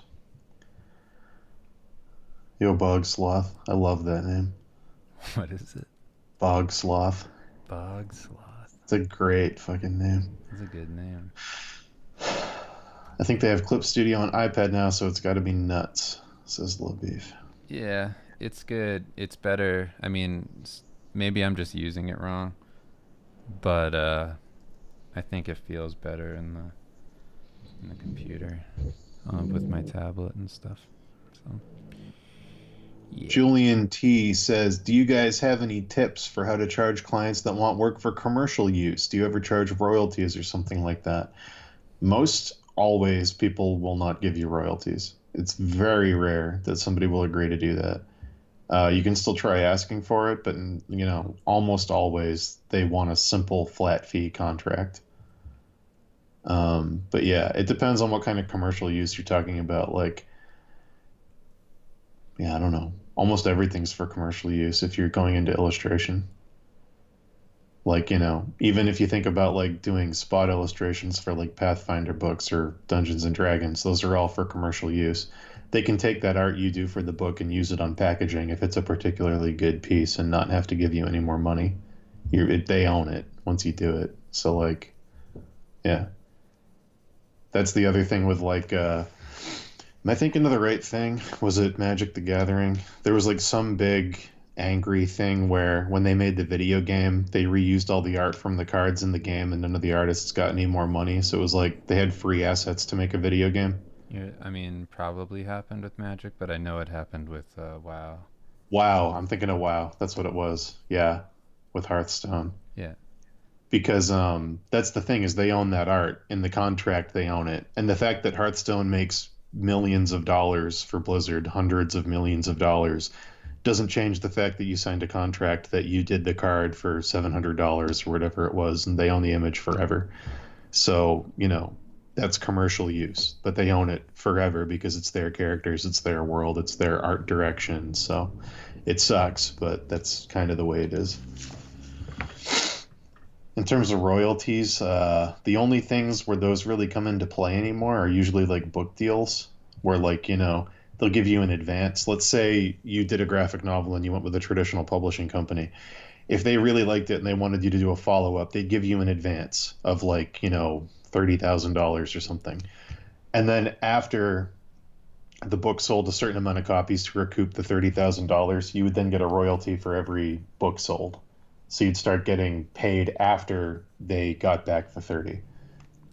Yo, Bog Sloth. I love that name. What is it? Bog Sloth. Bog Sloth. It's a great fucking name. That's a good name. I think they have Clip Studio on iPad now, so it's got to be nuts, says Lil Beef. Yeah, it's good. It's better. I mean, maybe I'm just using it wrong, but I think it feels better in the computer with my tablet and stuff. So yeah. Julian T says, do you guys have any tips for how to charge clients that want work for commercial use? Do you ever charge royalties or something like that? Most always people will not give you royalties. It's very rare that somebody will agree to do that. You can still try asking for it, but almost always they want a simple flat fee contract. But yeah, it depends on what kind of commercial use you're talking about. Like, yeah, I don't know. Almost everything's for commercial use if you're going into illustration. Like, even if you think about like doing spot illustrations for like Pathfinder books or Dungeons and Dragons, those are all for commercial use. They can take that art you do for the book and use it on packaging if it's a particularly good piece and not have to give you any more money. They own it once you do it. So like, yeah, that's the other thing with like, am I thinking of the right thing? Was it Magic the Gathering? There was like some big angry thing where when they made the video game, they reused all the art from the cards in the game and none of the artists got any more money. So it was like they had free assets to make a video game. Yeah, I mean, probably happened with Magic, but I know it happened with WoW. Wow, I'm thinking of WoW. That's what it was. Yeah, with Hearthstone. Yeah. Because that's the thing is they own that art in the contract, they own it. And the fact that Hearthstone makes millions of dollars for Blizzard, hundreds of millions of dollars, doesn't change the fact that you signed a contract that you did the card for $700 or whatever it was, and they own the image forever. So, that's commercial use, but they own it forever because it's their characters, it's their world, it's their art direction. So it sucks, but that's kind of the way it is. In terms of royalties, the only things where those really come into play anymore are usually like book deals, where like, they'll give you an advance. Let's say you did a graphic novel and you went with a traditional publishing company. If they really liked it and they wanted you to do a follow up, they'd give you an advance of like, $30,000 or something. And then after the book sold a certain amount of copies to recoup the $30,000, you would then get a royalty for every book sold. So you'd start getting paid after they got back the 30,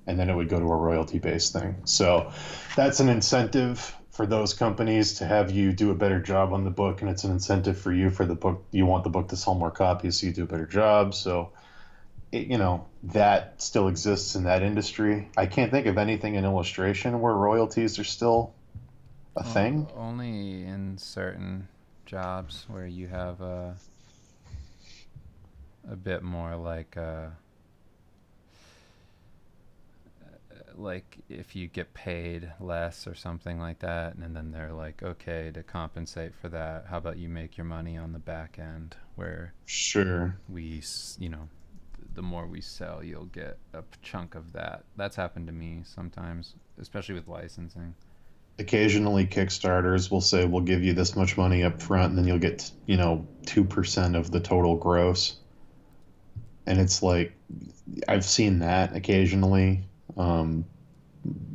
and then it would go to a royalty based thing. So that's an incentive for those companies to have you do a better job on the book, and it's an incentive for you for the book. You want the book to sell more copies, so you do a better job. So that still exists in that industry. I can't think of anything in illustration where royalties are still a thing. Only in certain jobs where you have a bit more like if you get paid less or something like that, and then they're like, okay, to compensate for that, how about you make your money on the back end where Sure. we, the more we sell, you'll get a chunk of that. That's happened to me sometimes, especially with licensing. Occasionally Kickstarters will say we'll give you this much money up front and then you'll get 2% of the total gross, and it's like I've seen that occasionally.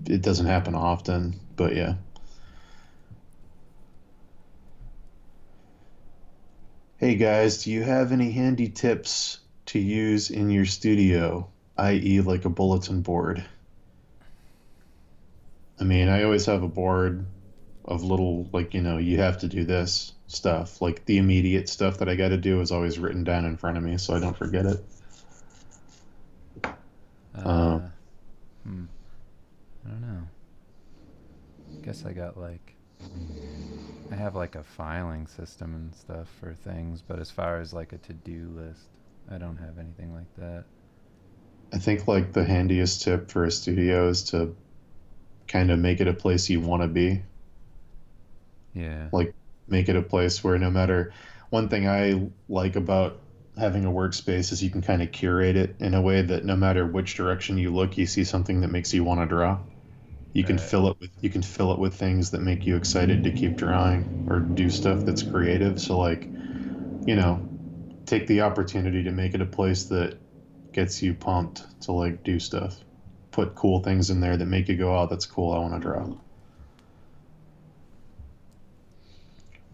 It doesn't happen often, but yeah. Hey guys, do you have any handy tips to use in your studio, i.e. like a bulletin board? I mean, I always have a board of little, like, you have to do this stuff. Like the immediate stuff that I got to do is always written down in front of me so I don't forget it. Uh, hmm. I don't know. I guess I have like a filing system and stuff for things, but as far as like a to-do list, I don't have anything like that. I think like the handiest tip for a studio is to kind of make it a place you want to be. Yeah. Like make it a place where no matter one thing I like about having a workspace is you can kind of curate it in a way that no matter which direction you look, you see something that makes you want to draw. Right. You can fill it with things that make you excited to keep drawing or do stuff that's creative. So like, you know, take the opportunity to make it a place that gets you pumped to like do stuff. Put cool things in there that make you go, "Oh, that's cool. I want to draw."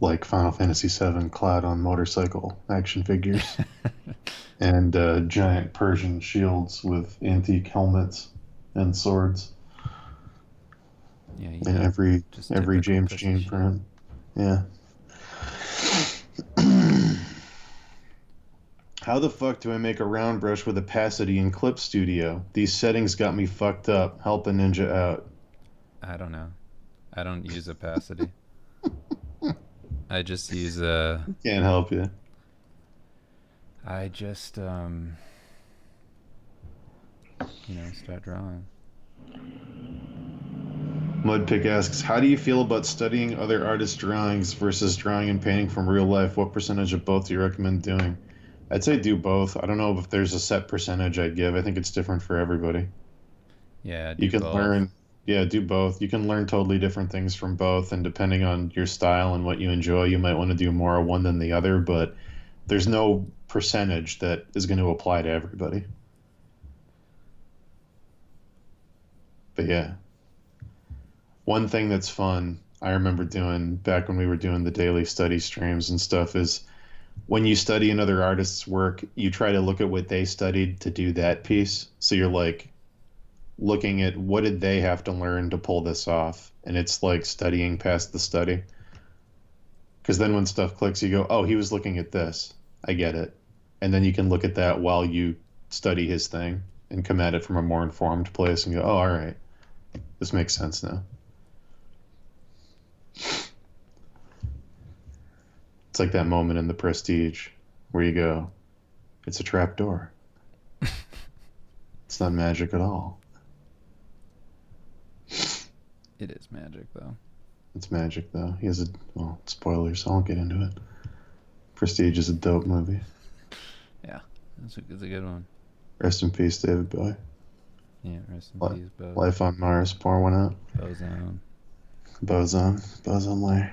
Like Final Fantasy VII Cloud on motorcycle action figures and giant Persian shields with antique helmets and swords Yeah, in yeah. Just every typical James pussy Jean shit. print. Yeah. How the fuck do I make a round brush with opacity in Clip Studio? These settings got me fucked up. Help a ninja out. I don't know. I don't use opacity. I just use Can't help you. I just start drawing. Mudpig asks, how do you feel about studying other artists' drawings versus drawing and painting from real life? What percentage of both do you recommend doing? I'd say do both. I don't know if there's a set percentage I'd give. I think it's different for everybody. Yeah, You do can both. learn, yeah, do both. You can learn totally different things from both, and depending on your style and what you enjoy, you might want to do more of one than the other, but there's no percentage that is going to apply to everybody. But yeah, one thing that's fun, I remember doing back when we were doing the daily study streams and stuff is when you study another artist's work, you try to look at what they studied to do that piece. So you're like looking at what did they have to learn to pull this off, and it's like studying past the study. Because then when stuff clicks, you go, oh, he was looking at this. I get it. And then you can look at that while you study his thing and come at it from a more informed place and go, oh, all right, this makes sense now. It's like that moment in The Prestige where you go, it's a trap door. It's not magic at all. It is magic though. It's magic, though. He has a, well, spoilers, I won't get into it. Prestige is a dope movie. Yeah, it's a good one. Rest in peace, David Bowie. Yeah, rest in Li- peace, Bo. Life on Mars, pour one out. Boson. Boson layer.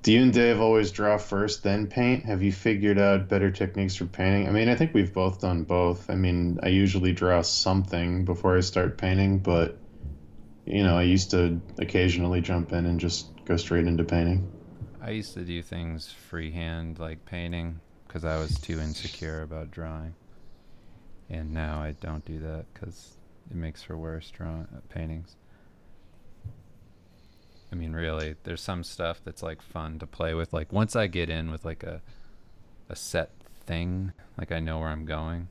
Do you and Dave always draw first, then paint? Have you figured out better techniques for painting? I mean, I think we've both done both. I mean, I usually draw something before I start painting, but, I used to occasionally jump in and just go straight into painting. I used to do things freehand, like painting, because I was too insecure about drawing. And now I don't do that because it makes for worse drawing paintings. I mean, really, there's some stuff that's like fun to play with. Like once I get in with like a set thing, like I know where I'm going,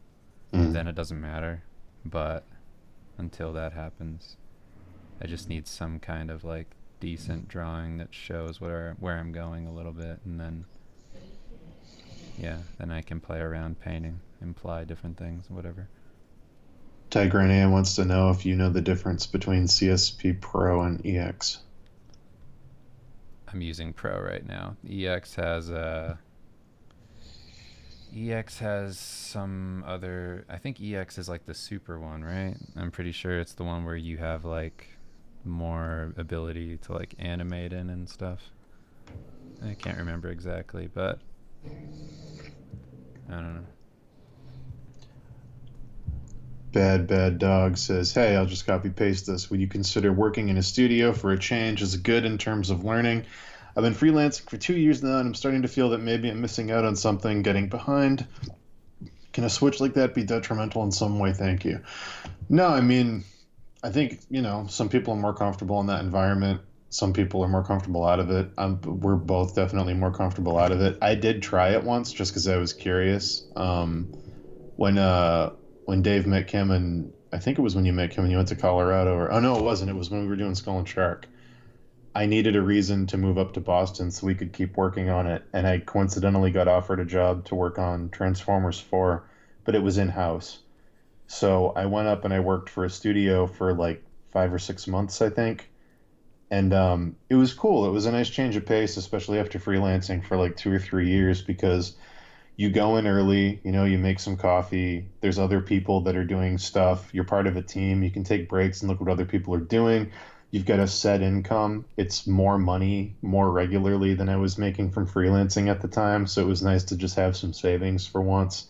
Mm. then it doesn't matter. But until that happens, I just need some kind of like decent drawing that shows where I'm going a little bit, and then yeah, then I can play around painting, imply different things, whatever. Tigrania wants to know if you know the difference between CSP Pro and EX. I'm using Pro right now. EX has some other. I think EX is like the super one, right? I'm pretty sure it's the one where you have like more ability to like animate in and stuff. I can't remember exactly, but I don't know. Bad Dog says, hey, I'll just copy paste this. Would you consider working in a studio for a change? Is it good in terms of learning? I've been freelancing for 2 years now, and I'm starting to feel that maybe I'm missing out on something, getting behind. Can a switch like that be detrimental in some way? Thank you. No, I mean, I think, some people are more comfortable in that environment. Some people are more comfortable out of it. We're both definitely more comfortable out of it. I did try it once just because I was curious. When when Dave met Kim, and I think it was when you met Kim and you went to Colorado, or oh no, it wasn't. It was when we were doing Skull and Shark. I needed a reason to move up to Boston so we could keep working on it, and I coincidentally got offered a job to work on Transformers 4, but it was in house. So I went up and I worked for a studio for like 5 or 6 months, I think, and it was cool. It was a nice change of pace, especially after freelancing for like 2 or 3 years, because you go in early, you make some coffee. There's other people that are doing stuff. You're part of a team. You can take breaks and look what other people are doing. You've got a set income. It's more money more regularly than I was making from freelancing at the time. So it was nice to just have some savings for once.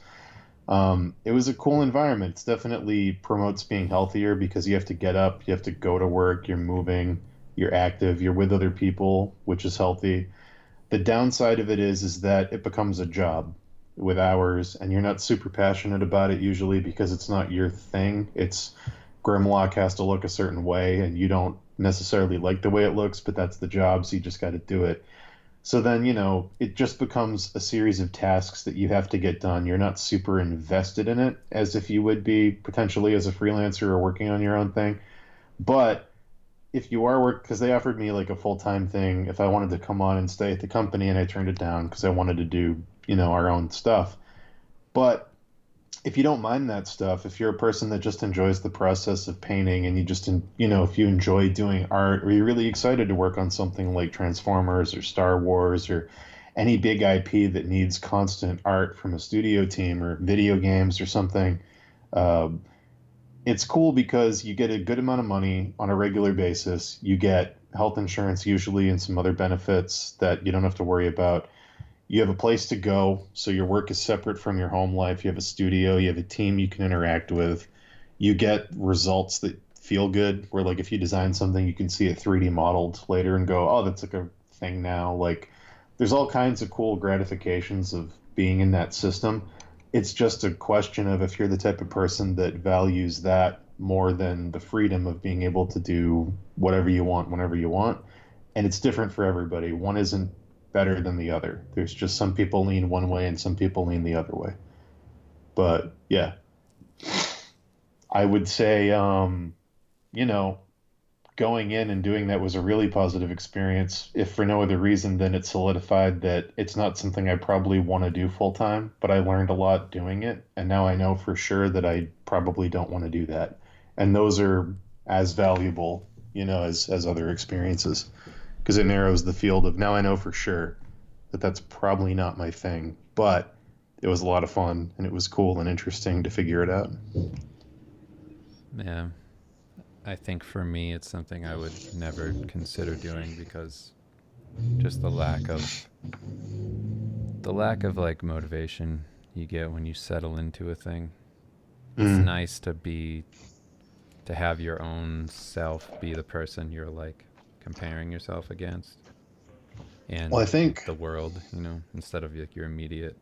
It was a cool environment. It definitely promotes being healthier because you have to get up, you have to go to work, you're moving, you're active, you're with other people, which is healthy. The downside of it is that it becomes a job with hours, and you're not super passionate about it usually because it's not your thing. It's Grimlock has to look a certain way, and you don't necessarily like the way it looks, but that's the job, so you just got to do it. So then, it just becomes a series of tasks that you have to get done. You're not super invested in it as if you would be potentially as a freelancer or working on your own thing. But if you are work, because they offered me like a full-time thing if I wanted to come on and stay at the company, and I turned it down because I wanted to do, our own stuff. But if you don't mind that stuff, if you're a person that just enjoys the process of painting, and you just, if you enjoy doing art, or you're really excited to work on something like Transformers or Star Wars or any big IP that needs constant art from a studio team or video games or something. Um, it's cool because you get a good amount of money on a regular basis. You get health insurance usually and some other benefits that you don't have to worry about. You have a place to go, so your work is separate from your home life. You have a studio, you have a team you can interact with. You get results that feel good, where like if you design something, you can see it 3D modeled later and go, oh, that's like a thing now. Like there's all kinds of cool gratifications of being in that system. It's just a question of if you're the type of person that values that more than the freedom of being able to do whatever you want whenever you want. And it's different for everybody. One isn't better than the other. There's just some people lean one way and some people lean the other way. But yeah, I would say, you know, going in and doing that was a really positive experience. If for no other reason than it solidified that it's not something I probably want to do full time, but I learned a lot doing it. And now I know for sure that I probably don't want to do that. And those are as valuable, as other experiences because it narrows the field of now I know for sure that that's probably not my thing, but it was a lot of fun and it was cool and interesting to figure it out. Yeah. I think for me, it's something I would never consider doing because just the lack of like motivation you get when you settle into a thing. It's Mm. nice to have your own self be the person you're like comparing yourself against Well, and I think the world, instead of like your immediate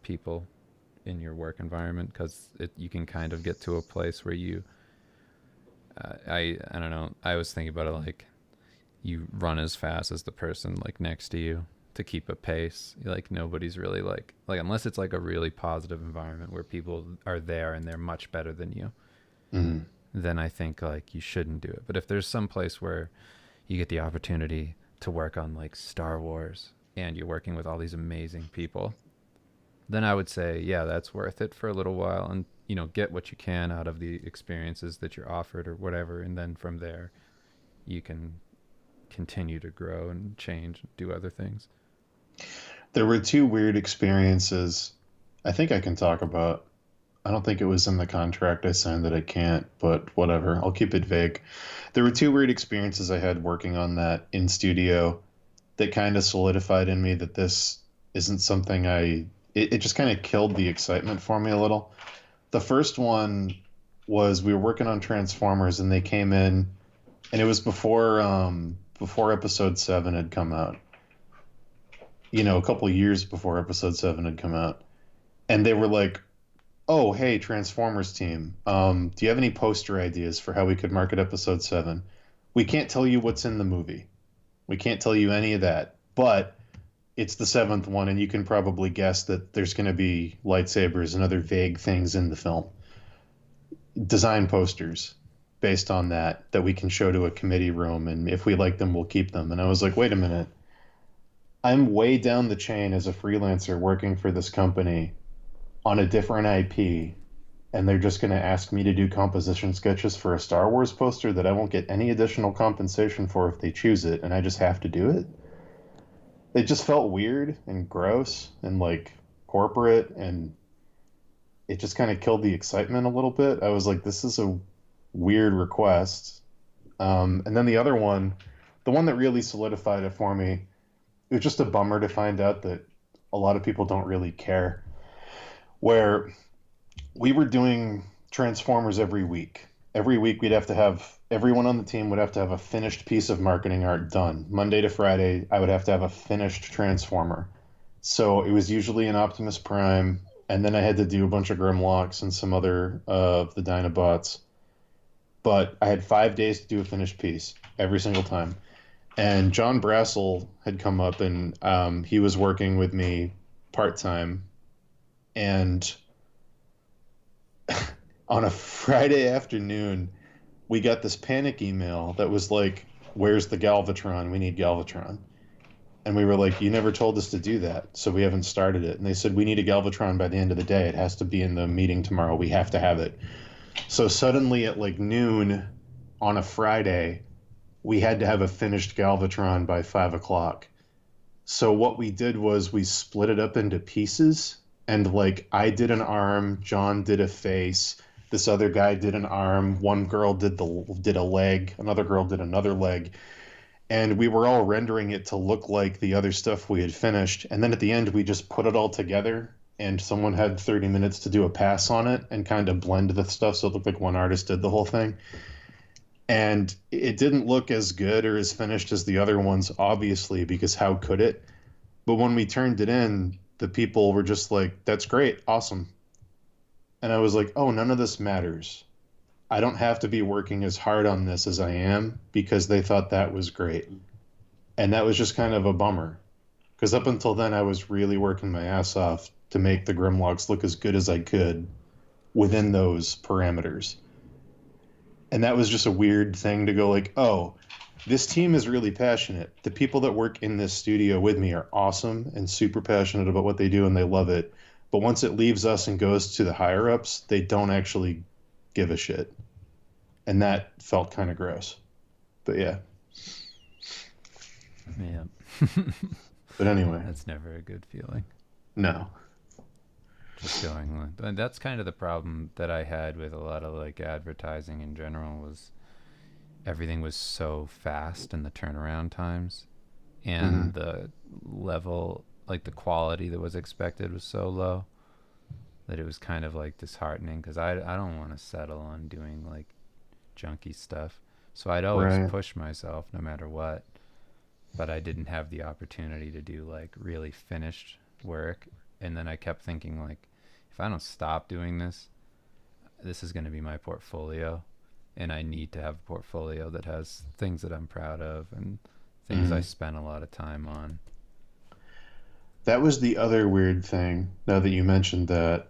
people in your work environment because you can kind of get to a place where I don't know. I was thinking about it like you run as fast as the person like next to you to keep a pace. Like nobody's really like unless it's like a really positive environment where people are there and they're much better than you, mm, then I think like you shouldn't do it. But if there's some place where you get the opportunity to work on like Star Wars and you're working with all these amazing people, then I would say, yeah, that's worth it for a little while and get what you can out of the experiences that you're offered or whatever, and then from there you can continue to grow and change and do other things. there were two weird experiences I think I can talk about. I don't think it was in the contract I signed that I can't, but whatever. I'll keep it vague. There were two weird experiences I had working on that in studio that kind of solidified in me that this isn't something it just kind of killed the excitement for me a little. The first one was we were working on Transformers and they came in and it was before episode 7 had come out. A couple of years before episode 7 had come out. And they were like, "Oh, hey, Transformers team. Do you have any poster ideas for how we could market episode 7? We can't tell you what's in the movie. We can't tell you any of that, but it's the seventh one, and you can probably guess that there's going to be lightsabers and other vague things in the film. Design posters based on that we can show to a committee room, and if we like them, we'll keep them." And I was like, wait a minute. I'm way down the chain as a freelancer working for this company on a different IP, and they're just going to ask me to do composition sketches for a Star Wars poster that I won't get any additional compensation for if they choose it, and I just have to do it. It just felt weird and gross and like corporate, and it just kind of killed the excitement a little bit. I was like, this is a weird request. And then the other one, the one that really solidified it for me, it was just a bummer to find out that a lot of people don't really care. Where we were doing Transformers every week. Every week we'd have to have everyone on the team would have to have a finished piece of marketing art done. Monday to Friday, I would have to have a finished Transformer. So it was usually an Optimus Prime, and then I had to do a bunch of Grimlocks and some other of the Dinobots. But I had 5 days to do a finished piece every single time. And John Brassel had come up, and he was working with me part time. And on a Friday afternoon, we got this panic email that was like, "Where's the Galvatron? We need Galvatron." And we were like, "You never told us to do that, so we haven't started it." And they said, "We need a Galvatron by the end of the day. It has to be in the meeting tomorrow. We have to have it." So suddenly at like noon on a Friday, we had to have a finished Galvatron by 5 o'clock. So what we did was we split it up into pieces, and like I did an arm, John did a face, this other guy did an arm, one girl did a leg, another girl did another leg, and we were all rendering it to look like the other stuff we had finished. And then at the end, we just put it all together, and someone had 30 minutes to do a pass on it and kind of blend the stuff so it looked like one artist did the whole thing. And it didn't look as good or as finished as the other ones, obviously, because how could it? But when we turned it in, the people were just like, that's great, awesome. And I was like, oh, none of this matters. I don't have to be working as hard on this as I am because they thought that was great. And that was just kind of a bummer. Because up until then, I was really working my ass off to make the Grimlocks look as good as I could within those parameters. And that was just a weird thing to go like, oh, this team is really passionate. The people that work in this studio with me are awesome and super passionate about what they do and they love it. But once it leaves us and goes to the higher ups, they don't actually give a shit. And that felt kind of gross. But yeah. Yeah. But anyway, That's never a good feeling. no. Just going like, and that's kind of the problem that I had with a lot of like advertising in general was everything was so fast and the turnaround times Hmm. and the level, like the quality that was expected was so low that it was kind of like disheartening because I don't want to settle on doing like junky stuff. So I'd always Right. push myself no matter what, but I didn't have the opportunity to do like really finished work. And then I kept thinking like, if I don't stop doing this, this is going to be my portfolio, and I need to have a portfolio that has things that I'm proud of and things I Hmm. spent a lot of time on. That was the other weird thing. Now that you mentioned that,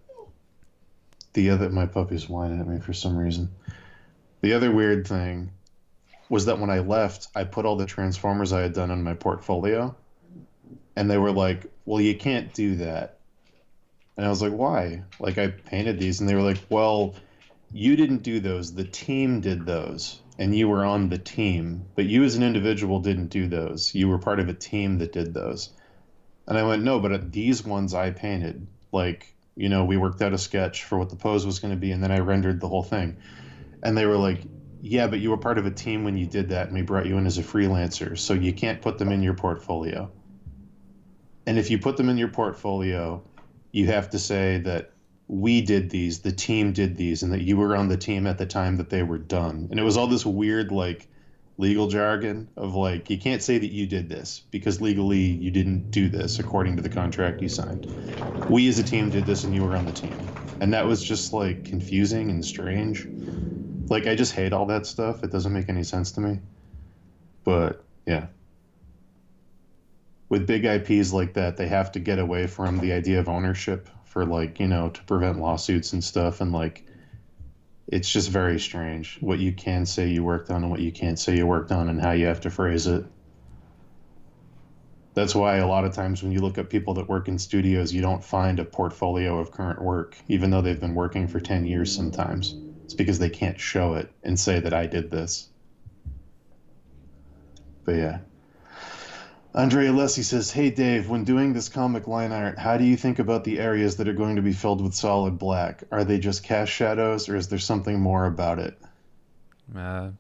my puppy's whining at me for some reason. The other weird thing was that when I left, I put all the Transformers I had done in my portfolio, and they were like, "Well, you can't do that." And I was like, "Why?" Like I painted these, and they were like, "Well, you didn't do those. The team did those, and you were on the team, but you as an individual didn't do those. You were part of a team that did those." And I went, "No, but these ones I painted. Like, we worked out a sketch for what the pose was going to be, and then I rendered the whole thing." And they were like, "Yeah, but you were part of a team when you did that, and we brought you in as a freelancer, so you can't put them in your portfolio. And if you put them in your portfolio, you have to say that we did these, the team did these, and that you were on the team at the time that they were done." And it was all this weird, like, legal jargon of like, you can't say that you did this because legally you didn't do this according to the contract you signed. We as a team did this, and you were on the team. And that was just like confusing and strange. Like, I just hate all that stuff. It doesn't make any sense to me. But yeah, with big IPs like that, they have to get away from the idea of ownership for like, to prevent lawsuits and stuff. And like, it's just very strange what you can say you worked on and what you can't say you worked on and how you have to phrase it. That's why a lot of times when you look at people that work in studios, you don't find a portfolio of current work, even though they've been working for 10 years sometimes. It's because they can't show it and say that I did this. But yeah. Andre Alessi says, "Hey Dave, when doing this comic line art, how do you think about the areas that are going to be filled with solid black? Are they just cast shadows, or is there something more about it?"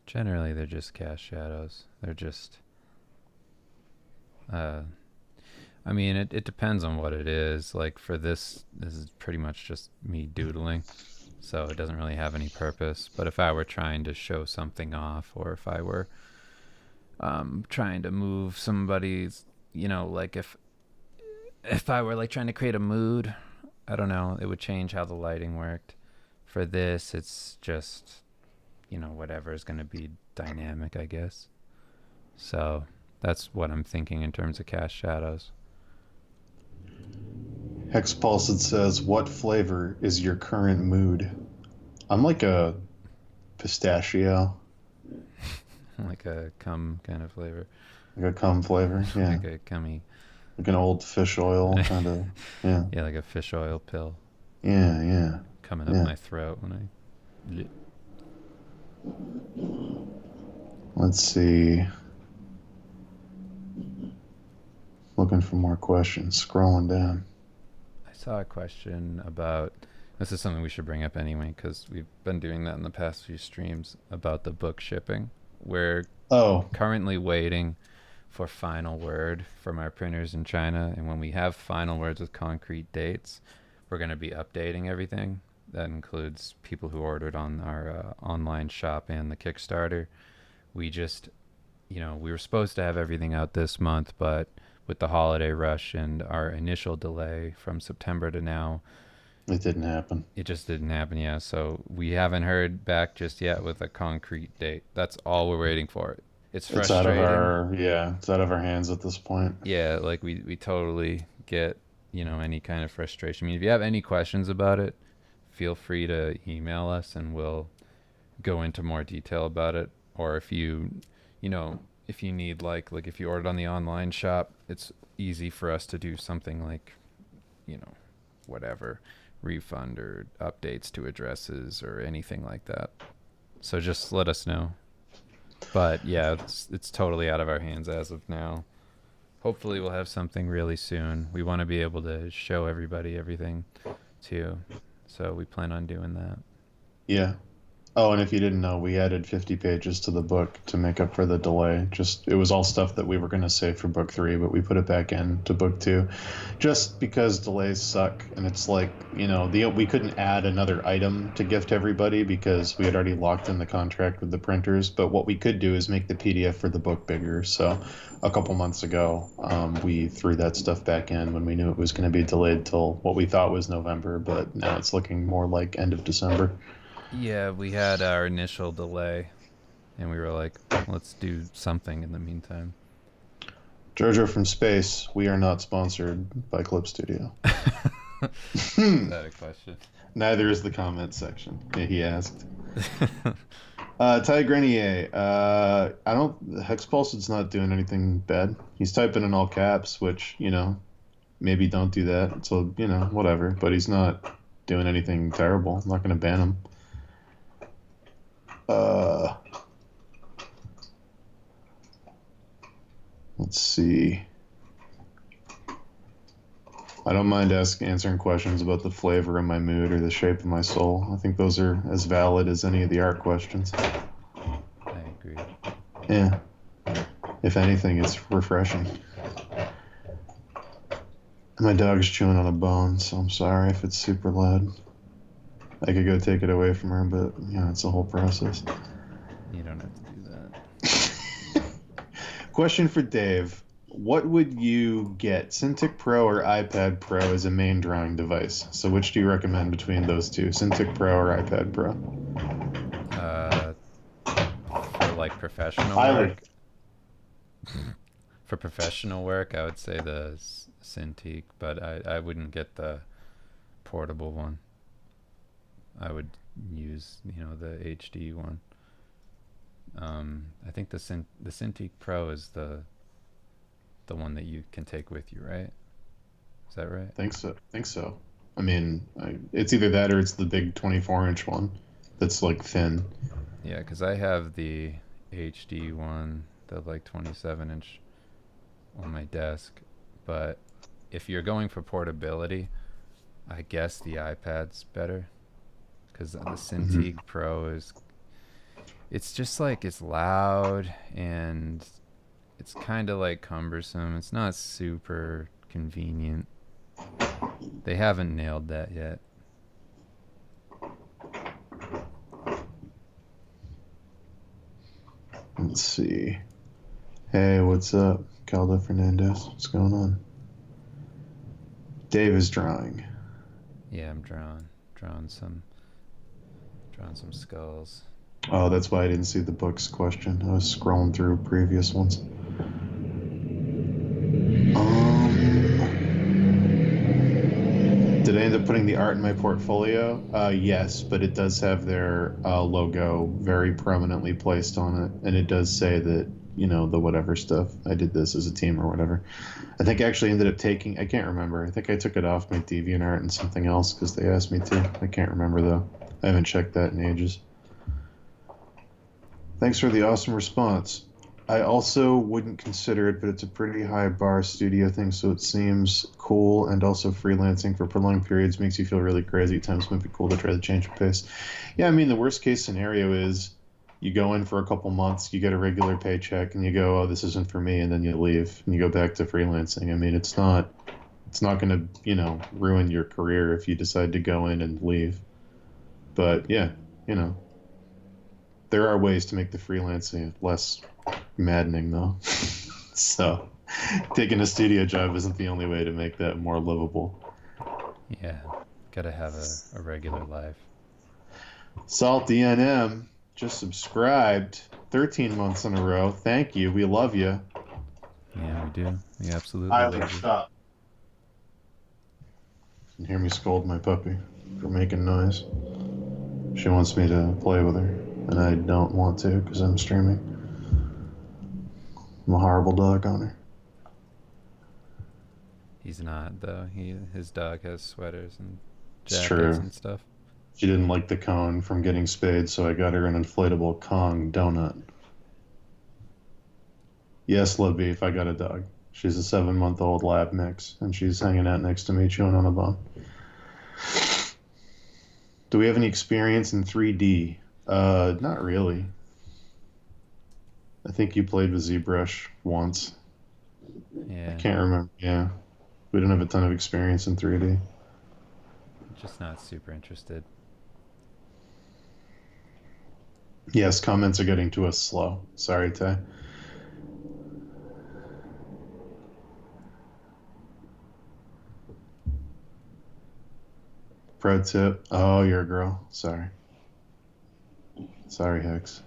Generally, they're just cast shadows. They're just, uh, I mean, it depends on what it is. Like for this is pretty much just me doodling, so it doesn't really have any purpose. But if I were trying to show something off, or if I were trying to move somebody's, like if I were like trying to create a mood, I don't know, it would change how the lighting worked. For this, it's just, whatever is going to be dynamic, I guess. So that's what I'm thinking in terms of cast shadows. Hexpulsed says, "What flavor is your current mood?" I'm like a pistachio, Like a cum kind of flavor. like a cum flavor. Yeah, Like a cummy. like an old fish oil kind of. Yeah, Yeah, like a fish oil pill yeah, yeah, coming up yeah. my throat when I. Let's see. Looking looking for more questions. Scrolling down. I saw a question about this is something we should bring up anyway because we've been doing that in the past few streams about the book shipping. We're Oh, currently waiting for final word from our printers in China, and when we have final words with concrete dates, we're going to be updating everything. That includes people who ordered on our online shop and the Kickstarter. We just, we were supposed to have everything out this month, but with the holiday rush and our initial delay from September to now, it didn't happen. it just didn't happen. Yeah, so we haven't heard back just yet with a concrete date. That's all we're waiting for. It's It's out of frustrating. our yeah, it's out of our hands at this point. Yeah, like we totally get, any kind of frustration. I mean, if you have any questions about it, feel free to email us and we'll go into more detail about it. Or if you know, if you need like if you ordered on the online shop, it's easy for us to do something like, whatever, refund or updates to addresses or anything like that. So just let us know. But yeah, it's totally out of our hands as of now. Hopefully we'll have something really soon. We want to be able to show everybody everything too. So we plan on doing that. Yeah. Oh, and if you didn't know, we added 50 pages to the book to make up for the delay. Just it was all stuff that we were going to save for book 3, but we put it back in to book 2 just because delays suck. And it's like, we couldn't add another item to gift everybody because we had already locked in the contract with the printers. But what we could do is make the PDF for the book bigger. So a couple months ago, we threw that stuff back in when we knew it was going to be delayed till what we thought was November, but now it's looking more like end of December. Yeah, we had our initial delay and we were like, let's do something in the meantime. Jojo from Space, we are not sponsored by Clip Studio. Is that a question? Neither is the comment section. Yeah, he asked. Ty Grenier, I don't. Hexpulsed's not doing anything bad. He's typing in all caps, which maybe don't do that. So whatever. But he's not doing anything terrible. I'm not going to ban him. Let's see. I don't mind answering questions about the flavor of my mood or the shape of my soul. I think those are as valid as any of the art questions. I agree. Yeah. If anything, it's refreshing. My dog's chewing on a bone, so I'm sorry if it's super loud. I could go take it away from her, but it's a whole process. You don't have to do that. Question for Dave. What would you get, Cintiq Pro or iPad Pro as a main drawing device? So which do you recommend between those two, Cintiq Pro or iPad Pro? For like professional work? For professional work, I would say the Cintiq, but I wouldn't get the portable one. I would use, the HD one. I think the Cintiq Pro is the one that you can take with you, right? Is that right? Think so. I mean, it's either that or it's the big 24-inch one that's like thin. Yeah, because I have the HD one, the like 27-inch on my desk. But if you're going for portability, I guess the iPad's better. Because the Cintiq Pro it's just like, it's loud and it's kind of like cumbersome. It's not super convenient. They haven't nailed that yet. Let's see. Hey, what's up, Caldo Fernandez? What's going on? Dave is drawing. Yeah, I'm drawing some skulls. Oh, that's why I didn't see the book's question. I was scrolling through previous ones. Did I end up putting the art in my portfolio? Yes, but it does have their logo very prominently placed on it, and it does say that, the whatever stuff. I did this as a team or whatever. I think I actually ended up taking, I can't remember. I think I took it off my DeviantArt and something else because they asked me to. I can't remember, though. I haven't checked that in ages. Thanks for the awesome response. I also wouldn't consider it, but it's a pretty high bar studio thing, so it seems cool. And also, freelancing for prolonged periods makes you feel really crazy at times. Might be cool to try to change the pace. Yeah, I mean, the worst case scenario is you go in for a couple months, you get a regular paycheck, and you go, "Oh, this isn't for me," and then you leave and you go back to freelancing. I mean, it's not going to, ruin your career if you decide to go in and leave. But yeah, you know, there are ways to make the freelancing less maddening, though. So taking a studio job isn't the only way to make that more livable. Yeah, gotta have a regular life. Salt DNM just subscribed 13 months in a row. Thank you. We love you. Yeah, we do. We absolutely I will love you. stop. You can hear me scold my puppy for making noise. She wants me to play with her, and I don't want to because I'm streaming. I'm a horrible dog owner. He's not though. His dog has sweaters and It's jackets true. and stuff. She didn't like the cone from getting spayed, so I got her an inflatable Kong donut. Yes, Libby, if I got a dog. She's a 7-month-old lab mix, and she's hanging out next to me chewing on a bone. Do we have any experience in 3D? Not really. I think you played with ZBrush once. I Yeah, can't remember. Yeah, we don't have a ton of experience in 3D. just not super interested. Yes, comments are getting to us slow. Sorry, Tay. Pro tip. Oh, you're a girl. Sorry. Sorry, Hex.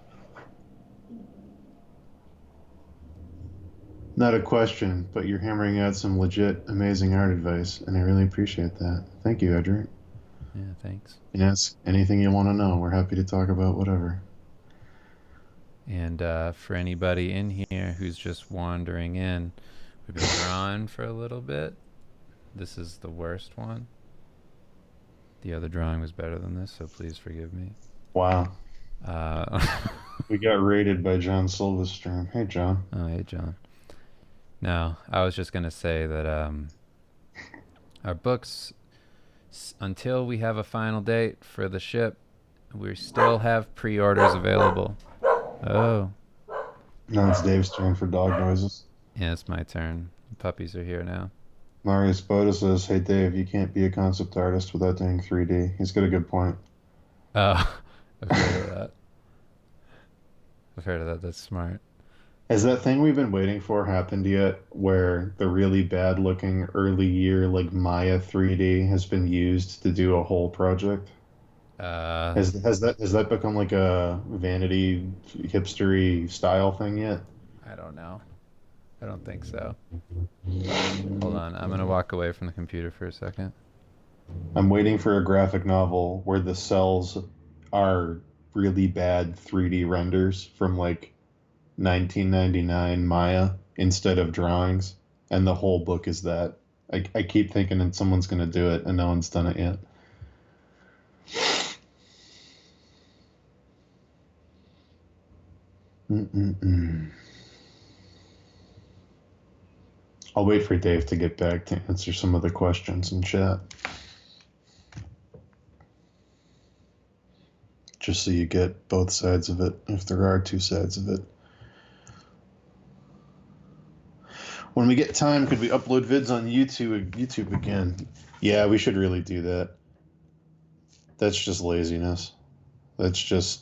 Not a question, but you're hammering out some legit, amazing art advice, and I really appreciate that. Thank you, Edric. Yeah, thanks. And ask anything you want to know. We're happy to talk about whatever. And for anybody in here who's just wandering in, we've been drawing for a little bit. This is the worst one. The other drawing was better than this, so please forgive me. Wow. Uh, We got raided by John Silverstream. Hey, John. oh, hey, John. No, I was just going to say that our books, until we have a final date for the ship, we still have pre orders available. Oh, Now it's Dave's turn for dog noises. yeah, it's my turn. The puppies are here now. Marius Boda says, "Hey Dave, you can't be a concept artist without doing 3D." He's got a good point. Oh, I've heard of that. I've heard of that. That's smart. Has that thing we've been waiting for happened yet, where the really bad looking early year like Maya 3D has been used to do a whole project? Uh, Has that become like a vanity hipstery style thing yet? I don't know. I don't think so. Hold on. I'm going to walk away from the computer for a second. I'm waiting for a graphic novel where the cells are really bad 3D renders from like 1999 Maya instead of drawings, and the whole book is that. I keep thinking that someone's going to do it, and no one's done it yet. Mm-mm-mm. I'll wait for Dave to get back to answer some of the questions in chat, just so you get both sides of it, if there are two sides of it. When we get time, could we upload vids on YouTube again? Yeah, we should really do that. That's just laziness. That's just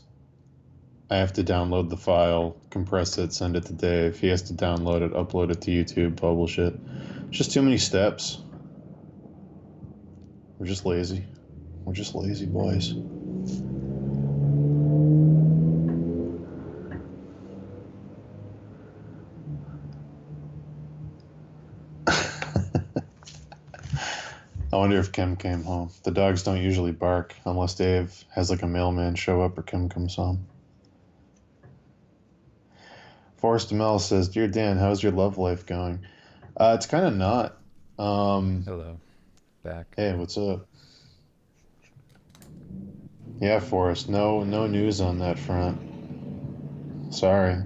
I have to download the file, compress it, send it to Dave. He has to download it, upload it to YouTube, publish it. Just too many steps. We're just lazy. We're just lazy boys. I wonder if Kim came home. The dogs don't usually bark unless Dave has like a mailman show up or Kim comes home. Forrest Mel says, "Dear Dan, how's your love life going?" It's kind of not. Hello. Back. Hey, what's up? Yeah, Forrest. No news on that front. Sorry.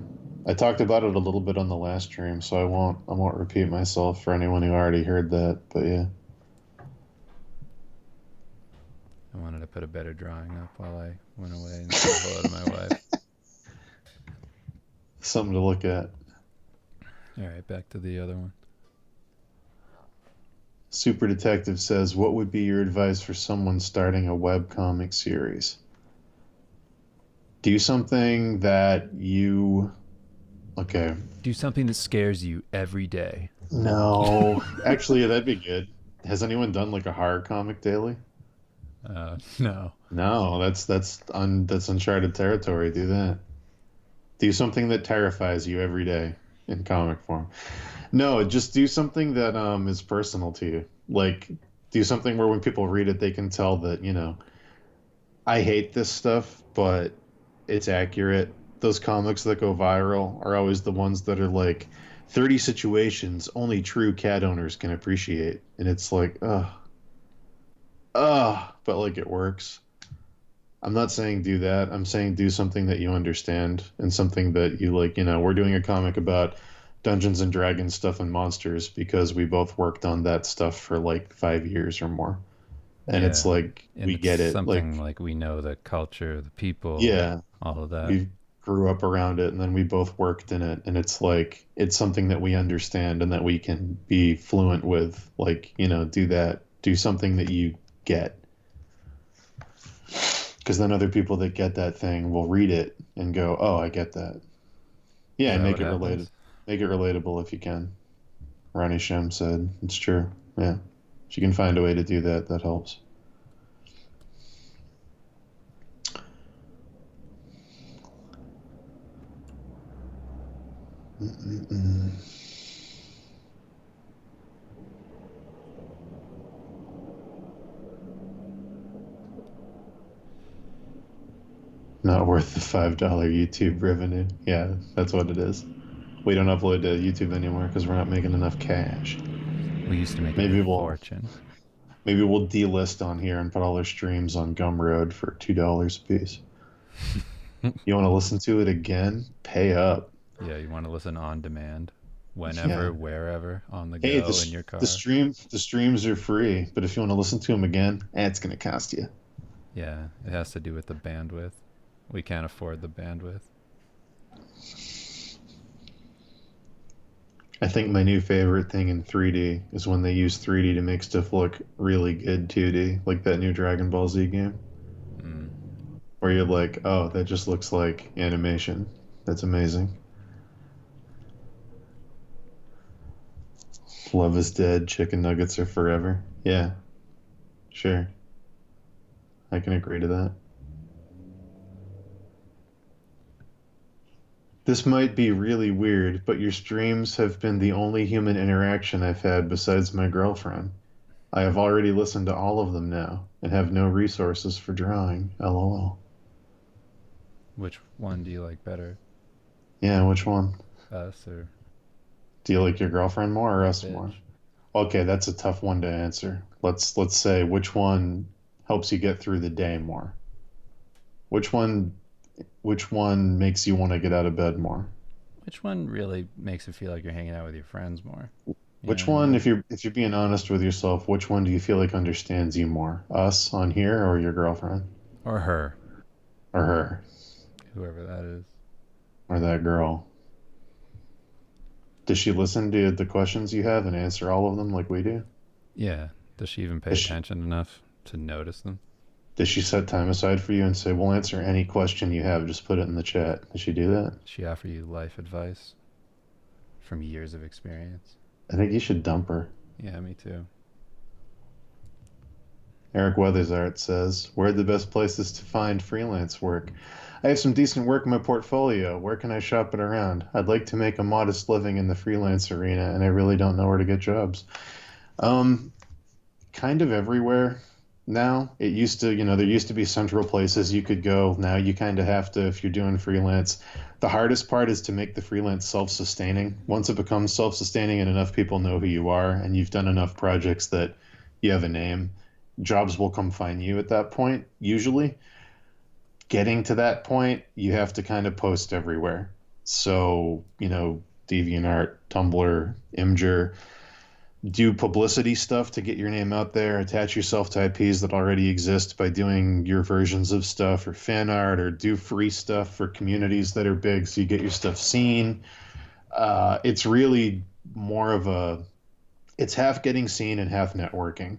I talked about it a little bit on the last stream, so I won't repeat myself for anyone who already heard that. But yeah, I wanted to put a better drawing up while I went away and said hello to my wife. something to look at. All right, back to the other one. Super Detective says, "What would be your advice for someone starting a webcomic series?" Do something that you. Okay. Do something that scares you every day. No. Actually, yeah, that'd be good. Has anyone done like a horror comic daily? No. No, that's uncharted territory. Do that. Do something that terrifies you every day in comic form. No, just do something that is personal to you. Like do something where when people read it they can tell that, I hate this stuff, but it's accurate. Those comics that go viral are always the ones that are like 30 situations only true cat owners can appreciate. And it's like, but like it works. I'm not saying do that. I'm saying do something that you understand and something that you like. We're doing a comic about Dungeons and Dragons stuff and monsters because we both worked on that stuff for like 5 years or more. And it's Yeah. like, And we it's get it. something Like, like we know the culture, the people, yeah, all of that. we grew up around it and then we both worked in it. And it's like, it's something that we understand and that we can be fluent with. Like, do that. Do something that you get. Because then other people that get that thing will read it and go, "Oh, I get that." Yeah, Is and that make what it related. happens? Make it relatable if you can. Ronnie Shem said it's true. Yeah, if you can find a way to do that, that helps. Mm-mm-mm. Not worth the $5 YouTube revenue. Yeah, that's what it is. We don't upload to YouTube anymore because we're not making enough cash. We used to make a Maybe we'll fortune. maybe we'll delist on here and put all our streams on Gumroad for $2 a piece. You want to listen to it again? Pay up. Yeah, you want to listen on demand, Yeah. whenever, wherever, on the Hey, go, in your the car. streams are free, but if you want to listen to them again, it's gonna cost you. Yeah, it has to do with the bandwidth. We can't afford the bandwidth. I think my new favorite thing in 3D is when they use 3D to make stuff look really good 2D, like that new Dragon Ball Z game, Mm. where you're like, oh, that just looks like animation. That's amazing. Love is dead. Chicken nuggets are forever. Yeah, sure. I can agree to that. This might be really weird, but your streams have been the only human interaction I've had besides my girlfriend. I have already listened to all of them now and have no resources for drawing. LOL. Which one do you like better, Yeah, which one? us or Do you like your girlfriend more or my us more? bitch? Okay, that's a tough one to answer. Let's say which one helps you get through the day more? Which one which one makes you want to get out of bed more? Which one really makes it feel like you're hanging out with your friends more? You know Which what I one, mean? if you're being honest with yourself, which one do you feel like understands you more? Us on here or your girlfriend? Or her, Or her? whoever that is. Or that girl? Does she listen to the questions you have and answer all of them like we do? Yeah. Does she even pay Does she, attention enough to notice them? does she set time aside for you and say, "We'll answer any question you have, just put it in the chat"? Does she do that? She offer you life advice from years of experience? I think you should dump her. Yeah, me too. Eric Weathersart says, "Where are the best places to find freelance work? I have some decent work in my portfolio. Where can I shop it around? I'd like to make a modest living in the freelance arena, and I really don't know where to get jobs." Um, Kind of everywhere now. It used to, there used to be central places you could go. Now you kind of have to, if you're doing freelance. The hardest part is to make the freelance self-sustaining. Once it becomes self-sustaining and enough people know who you are and you've done enough projects that you have a name, jobs will come find you at that point, usually. Getting to that point, you have to kind of post everywhere. So, DeviantArt, Tumblr, Imgur, do publicity stuff to get your name out there, attach yourself to IPs that already exist by doing your versions of stuff or fan art, or do free stuff for communities that are big so you get your stuff seen. It's really more of a, it's half getting seen and half networking.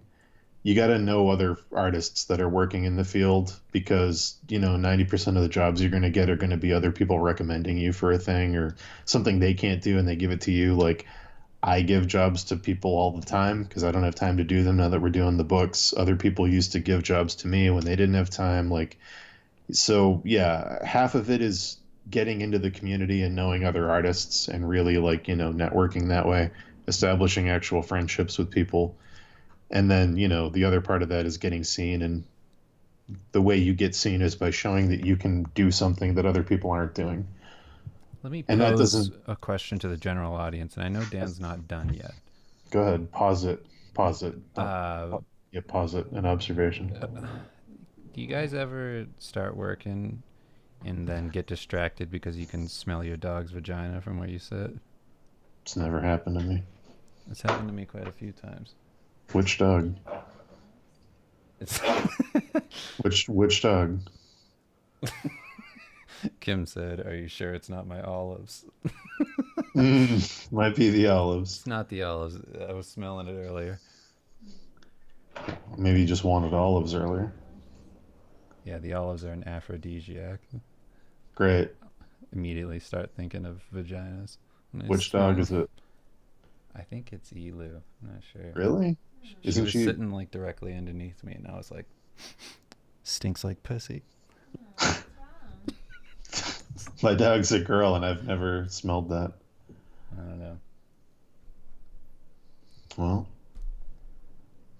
You got to know other artists that are working in the field because 90% of the jobs you're going to get are going to be other people recommending you for a thing or something they can't do and they give it to you. Like, I give jobs to people all the time because I don't have time to do them now that we're doing the books. Other people used to give jobs to me when they didn't have time. Like, so yeah, half of it is getting into the community and knowing other artists and really, like, networking that way, establishing actual friendships with people. And then, the other part of that is getting seen. And the way you get seen is by showing that you can do something that other people aren't doing. Let me And that pose doesn't, a question to the general audience, and I know Dan's not done yet. go ahead, pause it, pause it. Uh, Yeah, pause it, an observation. do you guys ever start working and then get distracted because you can smell your dog's vagina from where you sit? It's never happened to me. It's happened to me quite a few times. Which dog? It's Which dog? Kim said, "Are you sure it's not my olives?" Might be the olives. It's not the olives. I was smelling it earlier. Maybe you just wanted olives earlier. Yeah, the olives are an aphrodisiac. Great. Immediately start thinking of vaginas. And I Which dog smell. is it? I think it's Elu. I'm not sure. Really? She Isn't was she? sitting like directly underneath me, and I was like, "Stinks like pussy." My dog's a girl, and I've never smelled that. I don't know. Well,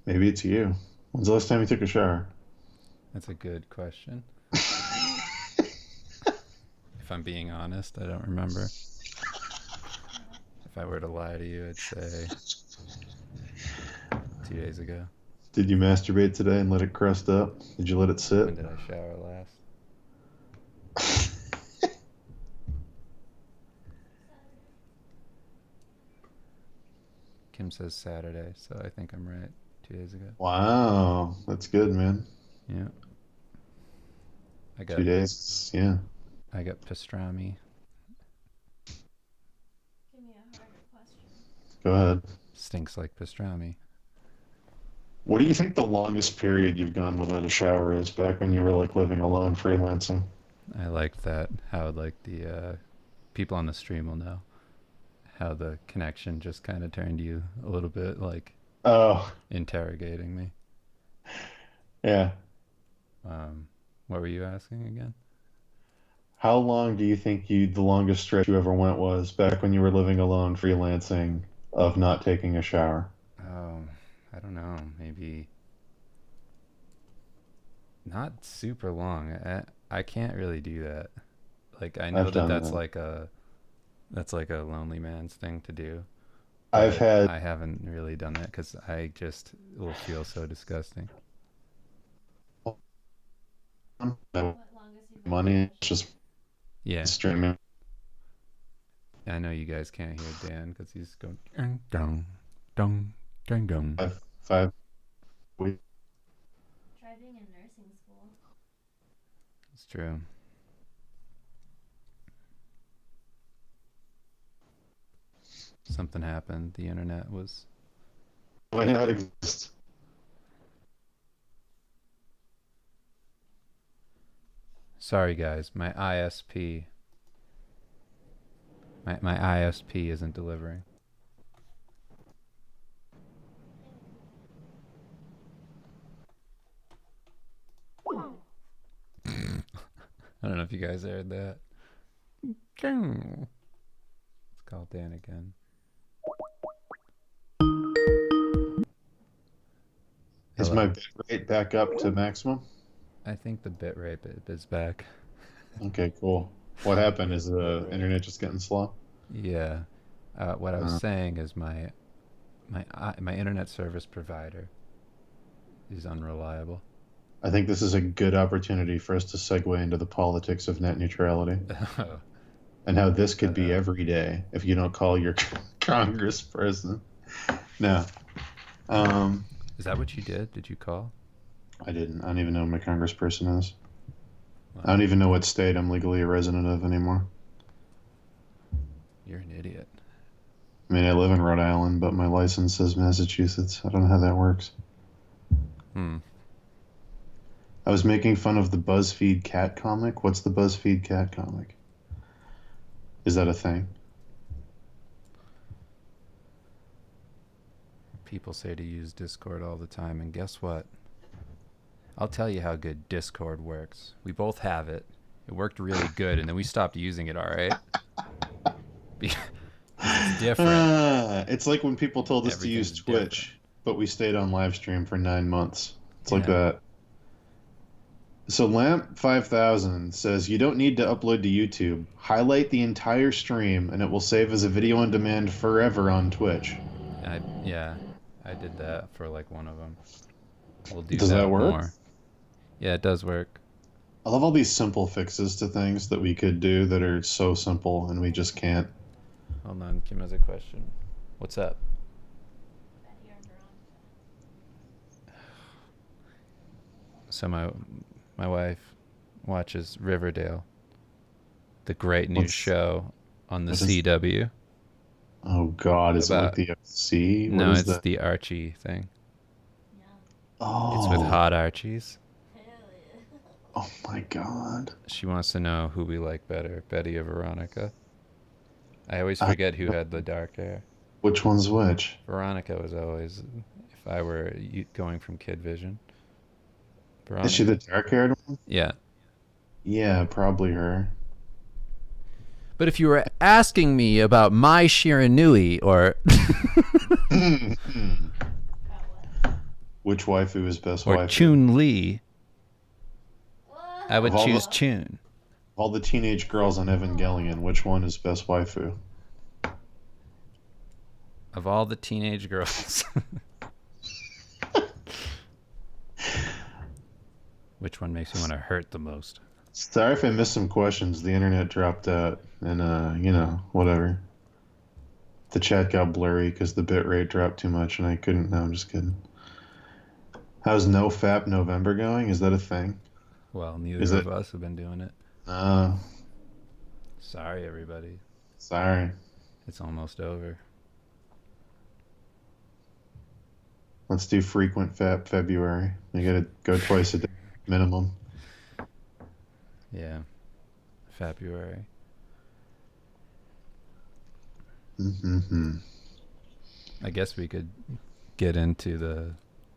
maybe it's you. When's the last time you took a shower? That's a good question. If I'm being honest, I don't remember. If I were to lie to you, I'd say 2 days ago. Did you masturbate today and let it crust up? Did you let it When sit? did I shower last? Kim says Saturday, so I think I'm right. 2 days ago. Wow, that's good, man. Yeah. I got 2 days, yeah. I got pastrami. Give me a harder question. Go ahead. Stinks like pastrami. What do you think the longest period you've gone without a shower is? Back when you were like living alone, freelancing? I liked that. How like the people on the stream will know how the connection just kind of turned you a little bit like Oh, interrogating me. yeah. Um, what were you asking again? How long do you think the longest stretch you ever went was back when you were living alone, freelancing, of not taking a shower? Oh, I don't know. Maybe not super long. I can't really do that. Like I know I've that done that. that's like a lonely man's thing to do, I've but had I haven't really done that because I just will feel so disgusting. no What longest you've ever money, had it's just Yeah, streaming. I know you guys can't hear Dan because he's going dong dong dong dong dong. 5 weeks. Try being in nursing school. It's true. Something happened. The internet was. Why not exist? Sorry, guys. My ISP isn't delivering. I don't know if you guys heard that. Let's call Dan again. Is Hello. my bit rate back up to maximum? I think the bitrate is back. Okay, cool. What happened? Is the internet just getting slow? Yeah. What I was Uh, saying is my internet service provider is unreliable. I think this is a good opportunity for us to segue into the politics of net neutrality. and how this could be Uh-oh. every day if you don't call your congressperson. No, um, Is that what you did? Did you call? I didn't. I don't even know who my congressperson is. I don't Wow, even know what state I'm legally a resident of anymore. you're an idiot. I mean, I live in Rhode Island, but my license says Massachusetts. I don't know how that works. Hmm. I was making fun of the BuzzFeed cat comic. What's the BuzzFeed cat comic? Is that a thing? People say to use Discord all the time, and guess what? I'll tell you how good Discord works. We both have it. It worked really good, and then we stopped using it, all right? Because it's different. It's like when people told us to use Everything's Twitch, different. but we stayed on live stream for 9 months. It's like Yeah. that. So Lamp 5000 says you don't need to upload to YouTube. Highlight the entire stream, and it will save as a video on demand forever on Twitch. Yeah, I did that for like one of them. We'll do Does that that work? more. Yeah, it does work. I love all these simple fixes to things that we could do that are so simple, and we just can't. Hold on, Kim has a question. What's up? Betty or Veronica? So my wife watches Riverdale, the great new What's- show on the what is- CW. Oh God, is it like About- the FC? What No, is it's that? the Archie thing. Yeah. Oh, It's with hot Archies. Hell yeah. oh my God. She wants to know who we like better, Betty or Veronica. I always I- forget who had the dark hair. Which one's which? Veronica was always, if I were going from Kid Vision. Is she the dark-haired one? Yeah. Yeah, probably her. But if you were asking me about my Shiranui or About what? Which waifu is best or waifu? Chun Li, What? I would Of all choose the- Chun. Of all the teenage girls on Evangelion, which one is best waifu? Of all the teenage girls. Which one makes you want to hurt the most? Sorry if I missed some questions. The internet dropped out, and whatever. The chat got blurry because the bitrate dropped too much, and I couldn't. No, I'm just kidding. How's No Fap November going? Is that a thing? Well, neither Is of it- us have been doing it. Uh, Sorry, everybody. sorry. It's almost over. Let's do frequent Fap February. You gotta go twice a day minimum. Yeah. February. Mm-hmm. I guess we could get into the...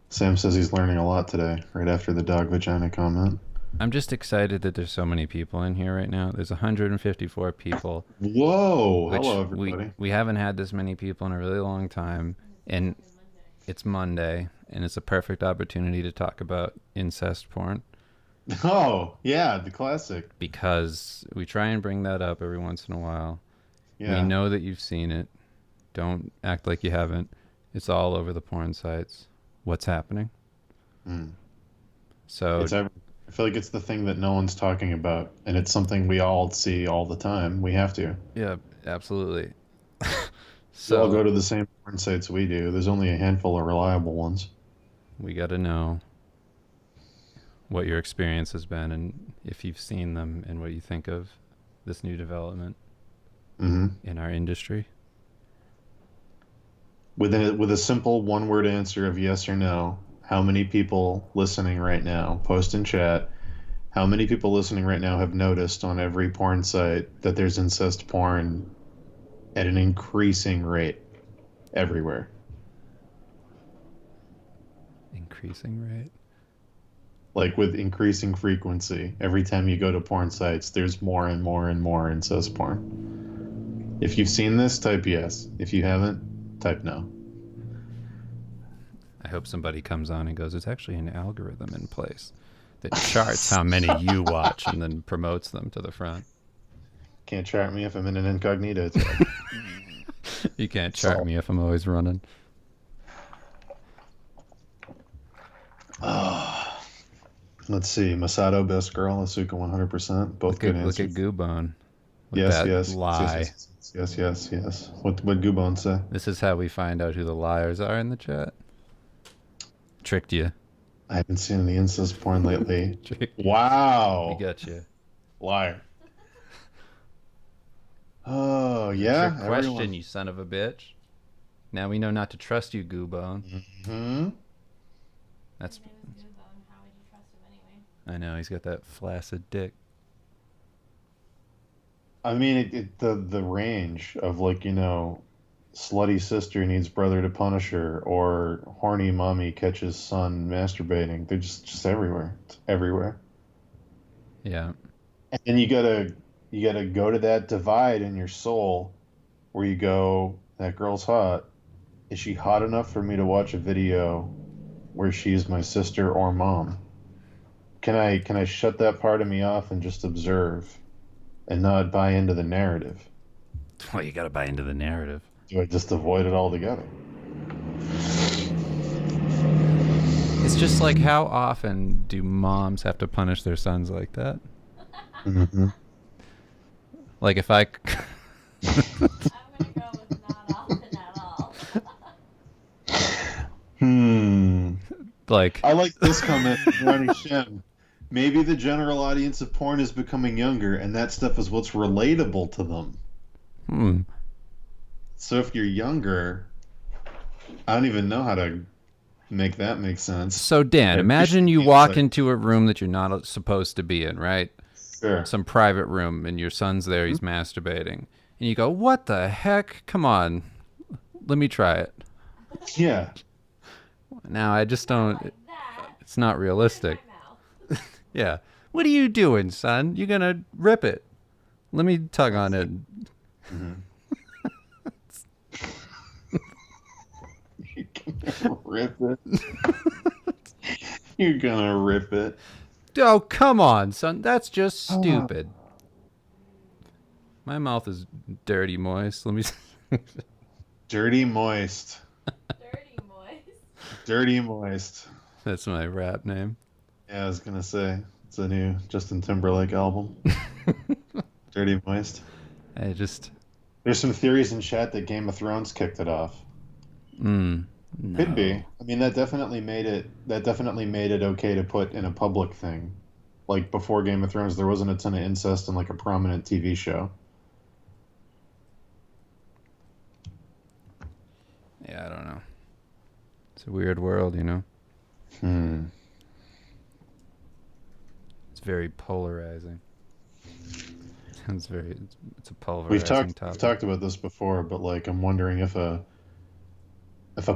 Sam says he's learning a lot today, right after the dog vagina comment. I'm just excited that there's so many people in here right now. There's 154 people. Whoa! Which Hello, everybody. we haven't had this many people in a really long time. And Monday. it's Monday, and it's a perfect opportunity to talk about incest porn. Oh, yeah, the classic. Because we try and bring that up every once in a while. Yeah. We know that you've seen it. Don't act like you haven't. It's all over the porn sites. What's happening? Mm. So I feel like it's the thing that no one's talking about, and it's something we all see all the time. We have to. yeah, absolutely. We all So go to the same porn sites we do. There's only a handful of reliable ones. we got to know what your experience has been and if you've seen them and what you think of this new development Mm-hmm. in our industry. With a simple one-word answer of yes or no, how many people listening right now, post in chat, how many people listening right now have noticed on every porn site that there's incest porn at an increasing rate everywhere? Increasing rate. Like with increasing frequency. Every time you go to porn sites, there's more and more and more incest porn. If you've seen this, type yes. If you haven't, type no. I hope somebody comes on and goes, it's actually an algorithm in place that charts how many you watch and then promotes them to the front. Can't chart me if I'm in an incognito tab. You can't chart me if I'm always running. Let's see. Masato, best girl. Asuka, 100%. Both good Look answers. at Goobone. with Yes, that yes, yes, yes, lie. yes, yes, yes, yes. What Gubon say? This is how we find out who the liars are in the chat. Tricked you. I haven't seen any incest porn lately. We Wow, got you. liar. Oh It's a trick yeah, question, everyone. you son of a bitch. Now we know not to trust you, Goobone. Hmm. That's. His name is Goobone. How would you trust him anyway? I know he's got that flaccid dick. I mean, the range of like slutty sister needs brother to punish her, or horny mommy catches son masturbating. They're just everywhere. It's everywhere. Yeah. And then you gotta go to that divide in your soul where you go, that girl's hot. Is she hot enough for me to watch a video where she's my sister or mom? Can I shut that part of me off and just observe and not buy into the narrative? Well, you gotta buy into the narrative. Do I just avoid it altogether? It's just like, how often do moms have to punish their sons like that? Mm-hmm. Like if I. I'm gonna go with not often at all. Like. I like this comment from Ronnie Shem. Maybe the general audience of porn is becoming younger, and that stuff is what's relatable to them. So if you're younger, I don't even know how to make that make sense. So Dan, I imagine appreciate you the walk insight. into a room that you're not supposed to be in, right? Sure. Some private room, and your son's there, he's masturbating. And you go, what the heck? Come on. Let me try it. Yeah. Now, I just don't. Like that. It's not In realistic. my mouth. Yeah. What are you doing, son? You're going to rip it. Let me tug on it. Mm-hmm. You're gonna rip it. You're gonna rip it. Oh, come on, son. That's just stupid. My mouth is dirty moist. Let me. Dirty moist. Dirty moist. Dirty moist. That's my rap name. Yeah, I was gonna say it's a new Justin Timberlake album. Dirty moist. I just. There's some theories in chat that Game of Thrones kicked it off. No. Could be. I mean, that definitely made it. That definitely made it okay to put in a public thing. Like before Game of Thrones, there wasn't a ton of incest in like a prominent TV show. Yeah, I don't know. It's a weird world, you know? It's very polarizing. It's a pulverizing We've topic. talked about this before, but like I'm wondering if a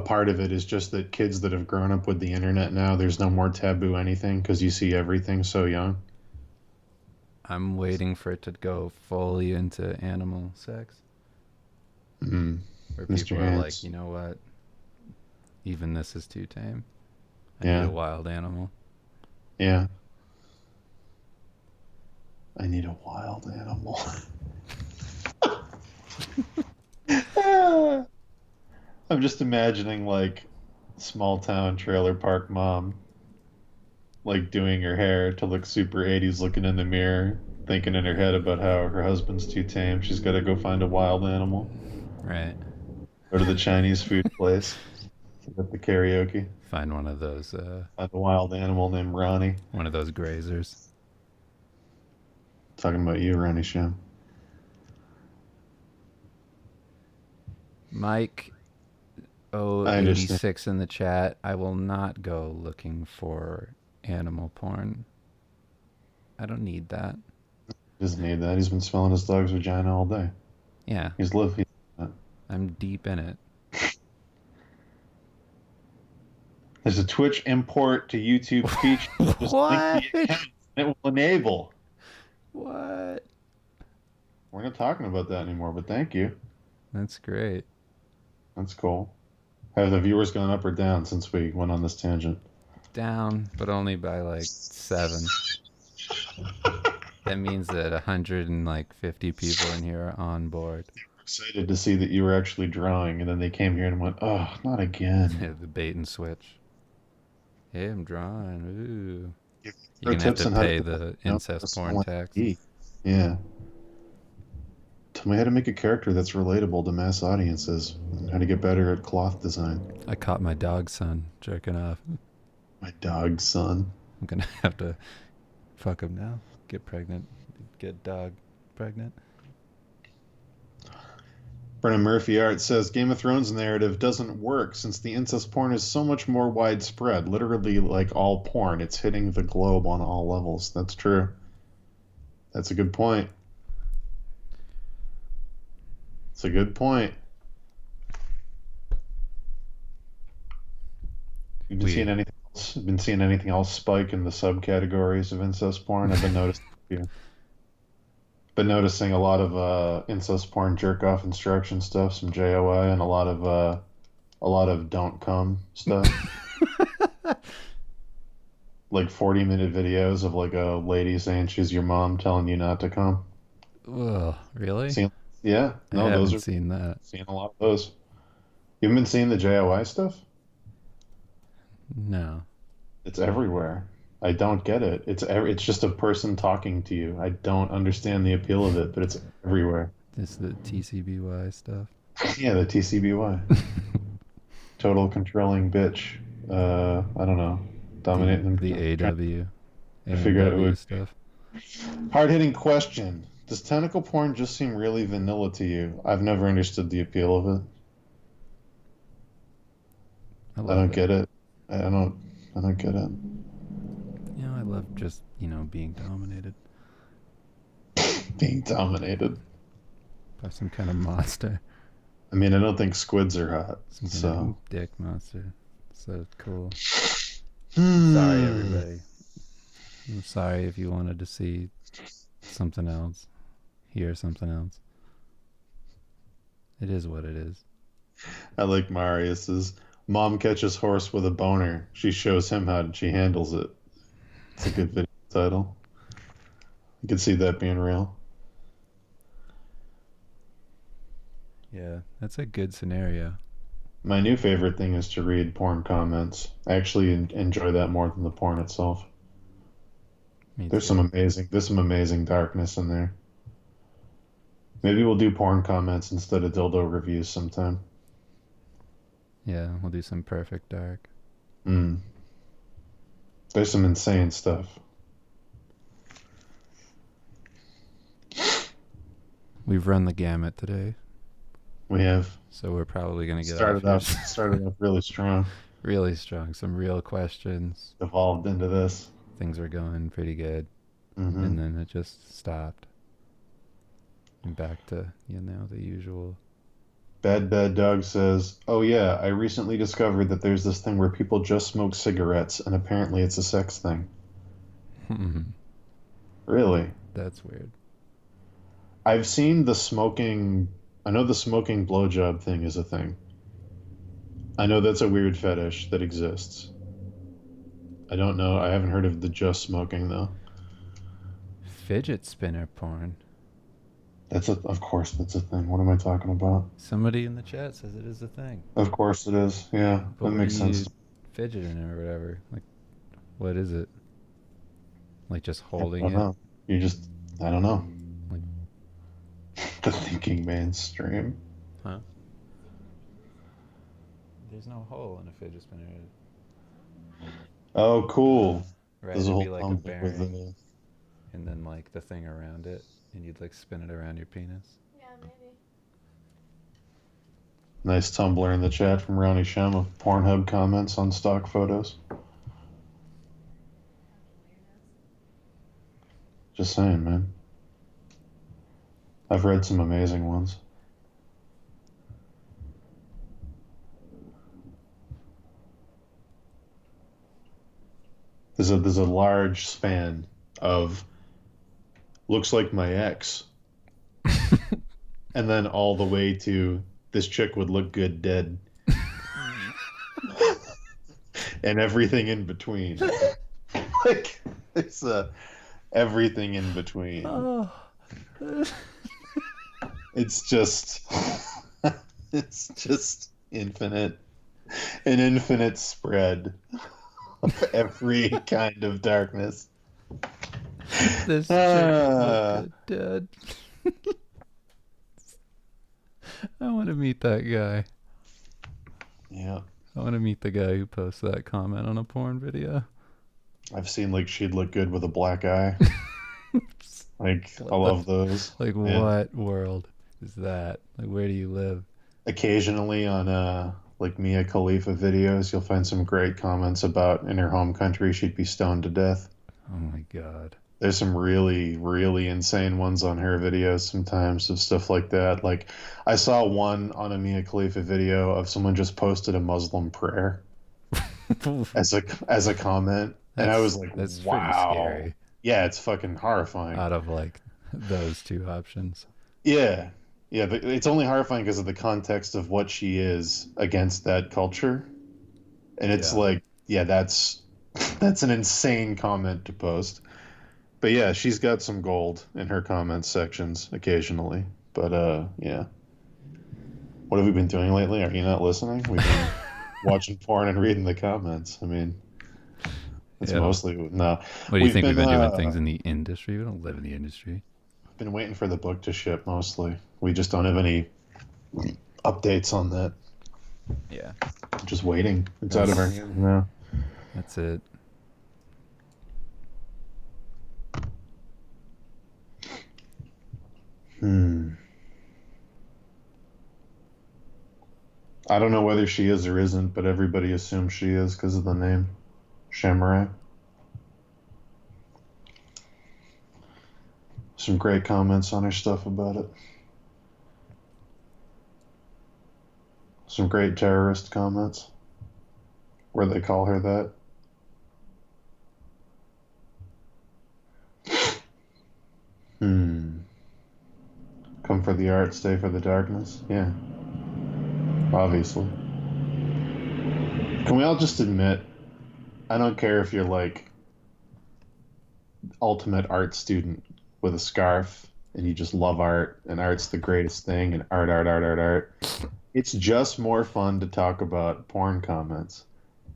part of it is just that kids that have grown up with the internet now, there's no more taboo anything because you see everything so young. I'm waiting for it to go fully into animal sex. Where Mr. people are Hands. like, you know what? Even this is too tame. I Yeah. need a wild animal. Yeah. I need a wild animal. I'm just imagining like small town trailer park mom like doing her hair to look super 80s, looking in the mirror, thinking in her head about how her husband's too tame. She's got to go find a wild animal. Right. Go to the Chinese food place. At the karaoke. Find one of those Find a wild animal named Ronnie. one of those grazers. Talking about you, Ronnie Shem. Mike I understand. 086 in the chat. I will not go looking for animal porn. I don't need that. He doesn't need that. He's been smelling his dog's vagina all day. Yeah, He's lived. I'm deep in it. There's a Twitch import to YouTube feature. Just What? link the account and it will enable. What? We're not talking about that anymore, but thank you. That's great. That's cool. Have the viewers gone up or down since we went on this tangent? Down, but only by like 7. That means that 150 people in here are on board. Excited to see that you were actually drawing, and then they came here and went, "Oh, not again." The bait and switch. Hey, I'm drawing. Ooh. Pro You're gonna have tips to on how pay to the you know, incest smell porn like tax. tea. Yeah. Tell me how to make a character that's relatable to mass audiences and how to get better at cloth design. I caught my dog's son jerking off. My dog's son. I'm gonna have to fuck him now. Get pregnant. Get dog pregnant. Brennan Murphy Art says Game of Thrones narrative doesn't work since the incest porn is so much more widespread. Literally, like all porn, it's hitting the globe on all levels. That's true. That's a good point. It's a good point. You've been seeing anything else? Been seeing anything else spike in the subcategories of incest porn? I've been noticing. Been noticing a lot of incest porn jerk off instruction stuff, some JOI, and a lot of don't come stuff. Like 40-minute videos of like a lady saying she's your mom telling you not to come. Ugh, really? Yeah, no, I those haven't are seen that. seeing a lot of those. You haven't been seeing the JOI stuff? No. It's everywhere. I don't get it. It's just a person talking to you. I don't understand the appeal of it, but it's everywhere. It's the TCBY stuff. Yeah, the TCBY. Total controlling bitch. I don't know. Dominating The AW. I figured it AW would. stuff. Hard-hitting question. Does tentacle porn just seem really vanilla to you? I've never understood the appeal of it. I don't get it. I don't get it. You know, I love just, being dominated Being dominated. by some kind of monster. I mean, I don't think squids are hot. Some kind So. of dick monster. So cool. Hmm. Sorry, everybody. I'm sorry if you wanted to see something else. Hear something else. It is what it is. I like Marius's. Mom catches horse with a boner. She shows him how she handles it. It's a good video title. I could see that being real. Yeah, that's a good scenario. My new favorite thing is to read porn comments. I actually enjoy that more than the porn itself. There's some amazing darkness in there. Maybe we'll do porn comments instead of dildo reviews sometime. Yeah, we'll do some perfect dark. There's some insane stuff. We've run the gamut today, We have so we're probably gonna get started off off really strong. really strong. Some real questions. Evolved into this. Things were going pretty good, Mm-hmm. and then it just stopped. And back to the usual. Bad Dog says, "Oh yeah, I recently discovered that there's this thing where people just smoke cigarettes, and apparently it's a sex thing." Really? That's weird. I've seen the smoking. I know the smoking blowjob thing is a thing. I know that's a weird fetish that exists. I don't know. I haven't heard of the just smoking though. Fidget spinner porn. Of course that's a thing. What am I talking about? Somebody in the chat says it is a thing. Of course it is. Yeah, But that makes when sense. you fidget in it or whatever. Like, what is it? Like just holding I it? don't know. I don't know. Like, The thinking man's stream. huh? There's no hole in a fidget spinner. Oh, cool. Right, There's a it'd whole be like a thing with bearing, and then like the thing around it, and you'd like spin it around your penis. Yeah, maybe. Nice Tumblr in the chat from Ronnie Shem of Pornhub comments on stock photos. Just saying, man. I've read some amazing ones. There's a large span of looks like my ex, and then all the way to this chick would look good dead, and everything in between. Like it's everything in between. Oh. It's just it's just infinite, an infinite spread of every kind of darkness. This chick would look good dead. I want to meet that guy. Yeah. I want to meet the guy who posts that comment on a porn video. I've seen like she'd look good with a black eye. Like I What the? love those. Like, Yeah. what world is that? Like, where do you live? Occasionally on like Mia Khalifa videos, you'll find some great comments about in her home country she'd be stoned to death. Oh my god. There's some really, really insane ones on her videos sometimes of stuff like that. Like I saw one on a Mia Khalifa video of someone just posted a Muslim prayer as a comment, and I was like, that's pretty wow. scary. Yeah, it's fucking horrifying. Out of like those two options. Yeah. Yeah, but it's only horrifying because of the context of what she is against that culture. And it's Yeah. like, yeah, that's an insane comment to post. But yeah, she's got some gold in her comments sections occasionally. But yeah. What have we been doing lately? Are you not listening? We've been watching porn and reading the comments. I mean, that's Yeah. mostly no. What do you We've think we've been been doing things in the industry? We don't live in the industry. been waiting for the book to ship mostly. We just don't have any updates on that. Yeah. Just waiting. It's out of our hands now. That's it. Hmm. I don't know whether she is or isn't, but everybody assumes she is because of the name. Shamrock. Some great comments on her stuff about it. Some great terrorist comments where they call her that. Hmm. Come for the art, stay for the darkness. Yeah, obviously. Can we all just admit, I don't care if you're like ultimate art student with a scarf and you just love art and art's the greatest thing and art. It's just more fun to talk about porn comments.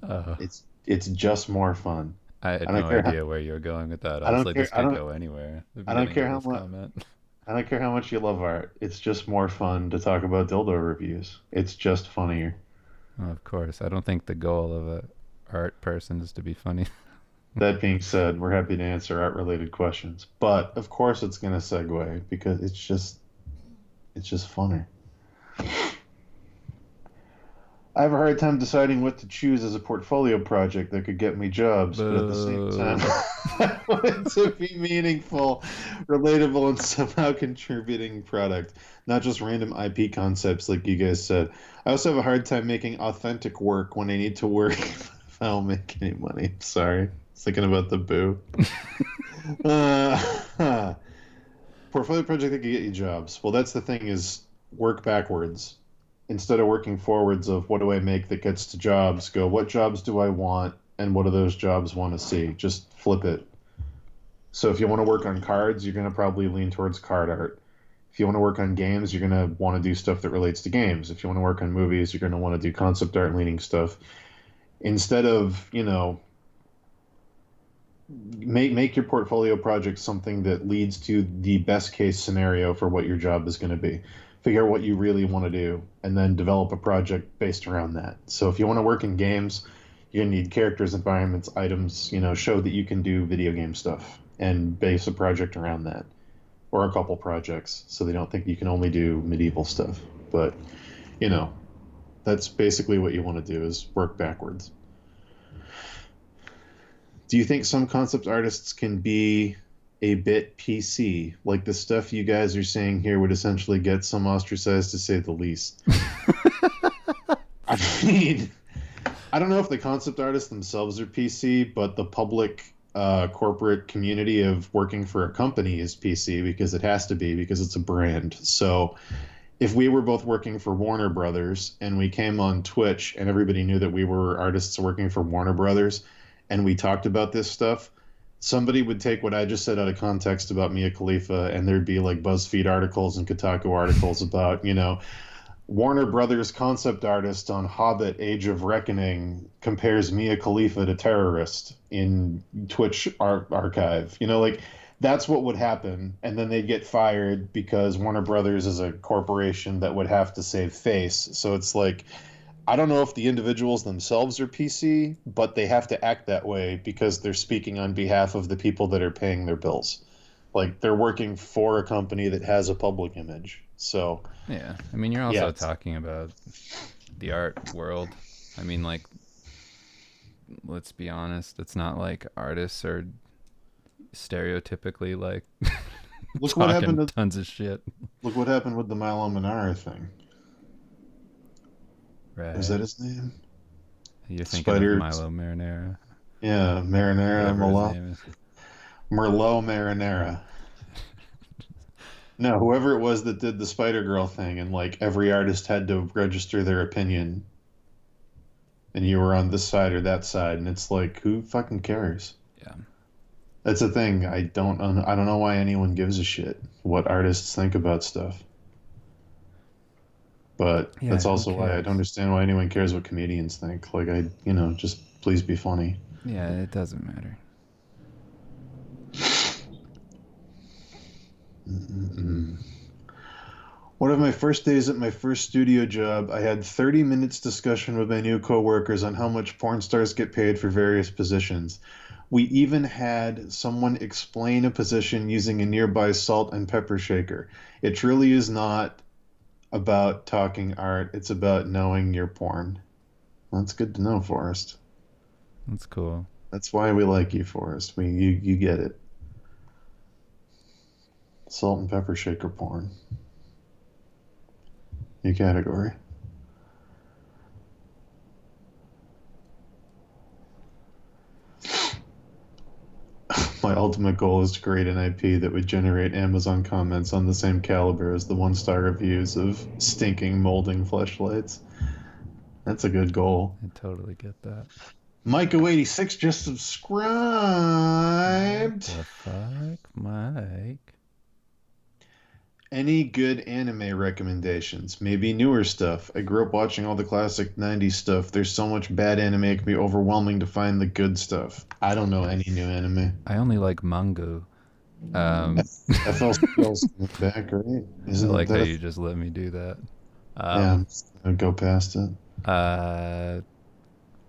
Uh, It's just more fun. I had I don't no care how idea where you were going with that. I I was don't like, care this could go anywhere. The I don't beginning care of how this much comment. I don't care how much you love art. It's just more fun to talk about dildo reviews. It's just funnier. Oh, of course. I don't think the goal of a art person is to be funny. That being said, we're happy to answer art related questions. But of course it's gonna segue because it's just funner. I have a hard time deciding what to choose as a portfolio project that could get me jobs, but at the same time, Boo. I want it to be meaningful, relatable, and somehow contributing product, not just random IP concepts like you guys said. I also have a hard time making authentic work when I need to work if I don't make any money. I'm sorry. I was thinking about the boo. Uh, portfolio project that could get you jobs. Well, that's the thing is work backwards instead of working forwards of what do I make that gets to jobs, go what jobs do I want and what do those jobs want to see? Just flip it. So if you want to work on cards, you're going to probably lean towards card art. If you want to work on games, you're going to want to do stuff that relates to games. If you want to work on movies, you're going to want to do concept art leaning stuff. Instead of, make your portfolio project something that leads to the best case scenario for what your job is going to be. Figure out what you really want to do and then develop a project based around that. So if you want to work in games, you're going to need characters, environments, items, show that you can do video game stuff and base a project around that or a couple projects so they don't think you can only do medieval stuff. But, you know, that's basically what you want to do is work backwards. Do you think some concept artists can be a bit PC? Like the stuff you guys are saying here would essentially get some ostracized to say the least. I mean, I don't know if the concept artists themselves are PC, but the public corporate community of working for a company is PC because it has to be because it's a brand. So if we were both working for Warner Brothers and we came on Twitch and everybody knew that we were artists working for Warner Brothers and we talked about this stuff, somebody would take what I just said out of context about Mia Khalifa and there'd be like BuzzFeed articles and Kotaku articles about, Warner Brothers concept artist on Hobbit Age of Reckoning compares Mia Khalifa to terrorist in Twitch archive. Like That's what would happen, and then they'd get fired because Warner Brothers is a corporation that would have to save face. So it's like, I don't know if the individuals themselves are PC, but they have to act that way because they're speaking on behalf of the people that are paying their bills. Like they're working for a company that has a public image. So Yeah, I mean, you're yeah, also talking about the art world. I mean, like, let's be honest, it's not like artists are stereotypically like look what talking happened to tons of shit. look what happened with the Milo Manara thing. Was Right. that his name? You're thinking of Spiders. Milo Marinara, Yeah, Marinara, whatever his name is. Merlot Marinara. No, whoever it was that did the Spider Girl thing, and like every artist had to register their opinion, and you were on this side or that side, and it's like, who fucking cares? Yeah. That's the thing. I don't know why anyone gives a shit what artists think about stuff. But Yeah, that's who also why I don't cares? understand why anyone cares what comedians think. Like just please be funny. Yeah, it doesn't matter. Mm-mm-mm. One of my first days at my first studio job, I had 30 minutes discussion with my new coworkers on how much porn stars get paid for various positions. We even had someone explain a position using a nearby salt and pepper shaker. It truly is not about talking art, it's about knowing your porn. Well, that's good to know, Forrest. That's cool. That's why we like you, Forrest. You get it. Salt and pepper shaker porn. New category. My ultimate goal is to create an IP that would generate Amazon comments on the same caliber as the one-star reviews of stinking molding fleshlights. That's a good goal. I totally get that. Mike086 just subscribed. The fuck, Mike? Any good anime recommendations? Maybe newer stuff. I grew up watching all the classic 90s stuff. There's so much bad anime, it can be overwhelming to find the good stuff. I don't know any new anime. I only like manga. FLCL's coming back, right? I Isn't like how that you just let me do that. yeah, I'm Um, just gonna go past it. uh,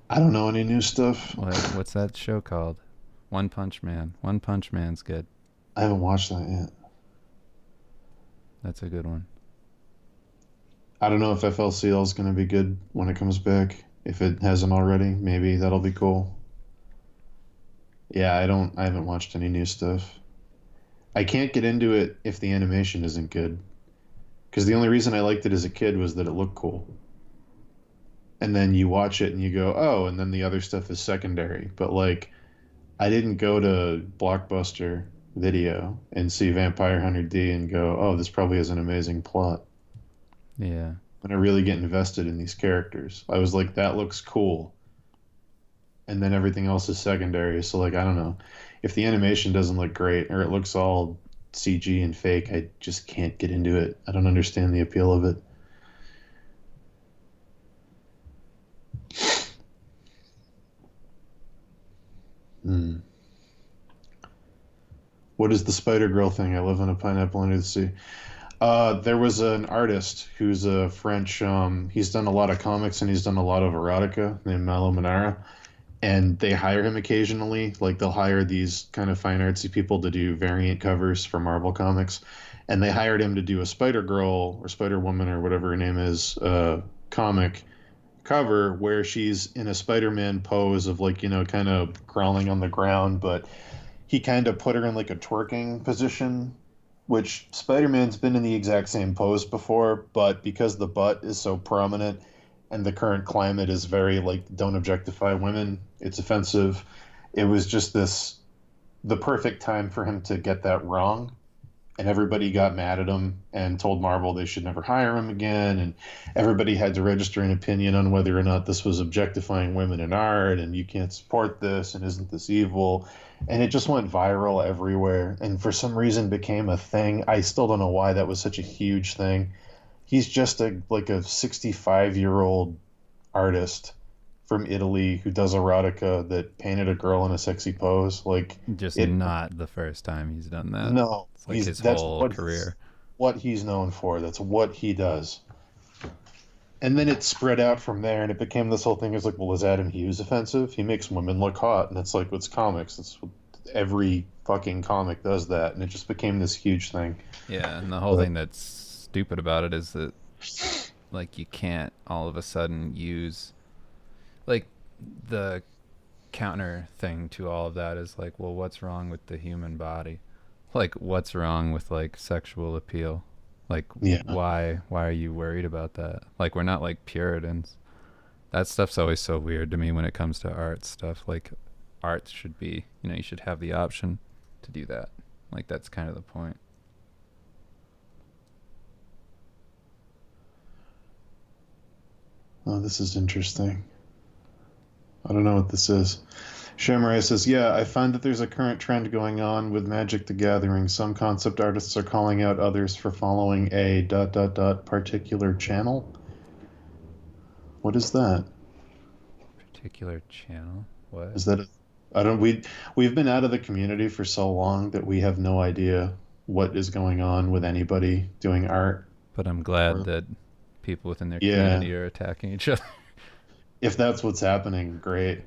I don't know any new stuff. what's that show called? One Punch Man. One Punch Man's good. I haven't watched that yet. That's a good one. I don't know if FLCL is going to be good when it comes back. If it hasn't already, maybe that'll be cool. Yeah, I haven't watched any new stuff. I can't get into it if the animation isn't good. Because the only reason I liked it as a kid was that it looked cool. And then you watch it and you go, oh, and then the other stuff is secondary. But like, I didn't go to Blockbuster Video and see Vampire Hunter D and go, oh, this probably has an amazing plot. Yeah. When I really get invested in these characters, I was like, that looks cool. And then everything else is secondary. So like, I don't know. If the animation doesn't look great or it looks all CG and fake, I just can't get into it. I don't understand the appeal of it. Hmm. What is the Spider Girl thing? I live on a pineapple under the sea. There was an artist who's a French. He's done a lot of comics and he's done a lot of erotica named Malo Manara. And they hire him occasionally. Like they'll hire these kind of fine artsy people to do variant covers for Marvel comics. And they hired him to do a Spider Girl or Spider Woman or whatever her name is comic cover where she's in a Spider-Man pose of like, kind of crawling on the ground, but he kind of put her in like a twerking position, which Spider-Man's been in the exact same pose before, but because the butt is so prominent and the current climate is very like don't objectify women, it's offensive. It was just the perfect time for him to get that wrong. And everybody got mad at him and told Marvel they should never hire him again. And everybody had to register an opinion on whether or not this was objectifying women in art and you can't support this and isn't this evil. And it just went viral everywhere and for some reason became a thing. I still don't know why that was such a huge thing. He's just a 65-year-old artist from Italy who does erotica that painted a girl in a sexy pose. Like Just it, not the first time he's done that. no, It's like he's his that's whole career. what he's known for. That's what he does. And then it spread out from there, and it became this whole thing. Is like, well, is Adam Hughes offensive? He makes women look hot, and it's like, it's comics. It's every fucking comic does that, and it just became this huge thing. Yeah, and the whole But thing that's stupid about it is that like you can't all of a sudden use like the counter thing to all of that is like, well, what's wrong with the human body? Like, what's wrong with like sexual appeal? Like, yeah, why are you worried about that? Like, we're not like Puritans. That stuff's always so weird to me when it comes to art stuff. Like, art should be, you should have the option to do that. Like, that's kind of the point. oh, this is interesting. I don't know what this is. Shamrai says, yeah, I find that there's a current trend going on with Magic the Gathering. Some concept artists are calling out others for following a dot dot dot particular channel. What is that? Particular channel? What? Is that a, I don't we've been out of the community for so long that we have no idea what is going on with anybody doing art. But I'm glad Or that people within their yeah, community are attacking each other. if that's what's happening, great.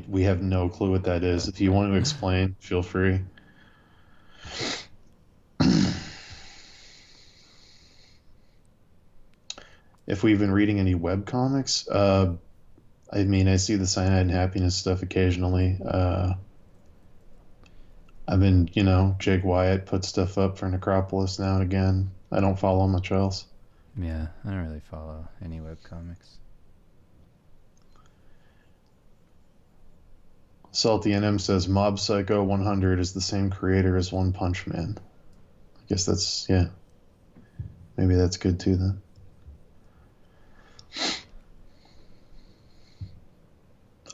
We have no clue what that is. If you want to explain, feel free. If we've been reading any web comics, I mean, I see the Cyanide and Happiness stuff occasionally. I've been, Jake Wyatt puts stuff up for Necropolis now and again. I don't follow much else. Yeah, I don't really follow any webcomics. Salty NM says Mob Psycho 100 is the same creator as One Punch Man. I guess that's, yeah. Maybe that's good too then.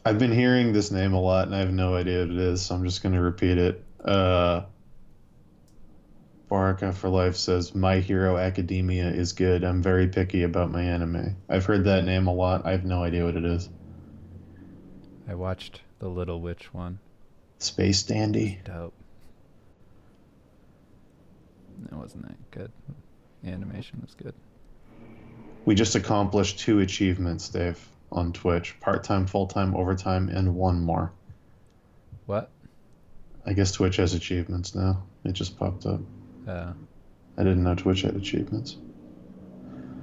I've been hearing this name a lot and I have no idea what it is, so I'm just going to repeat it. Baraka for Life says, My Hero Academia is good. I'm very picky about my anime. I've heard that name a lot. I have no idea what it is. I watched the Little Witch one. Space Dandy. Dope. It wasn't that good. The animation was good. We just accomplished 2 achievements, Dave, on Twitch. Part-time, full-time, overtime, and 1 more. What? I guess Twitch has achievements now. It just popped up. I didn't know Twitch had achievements.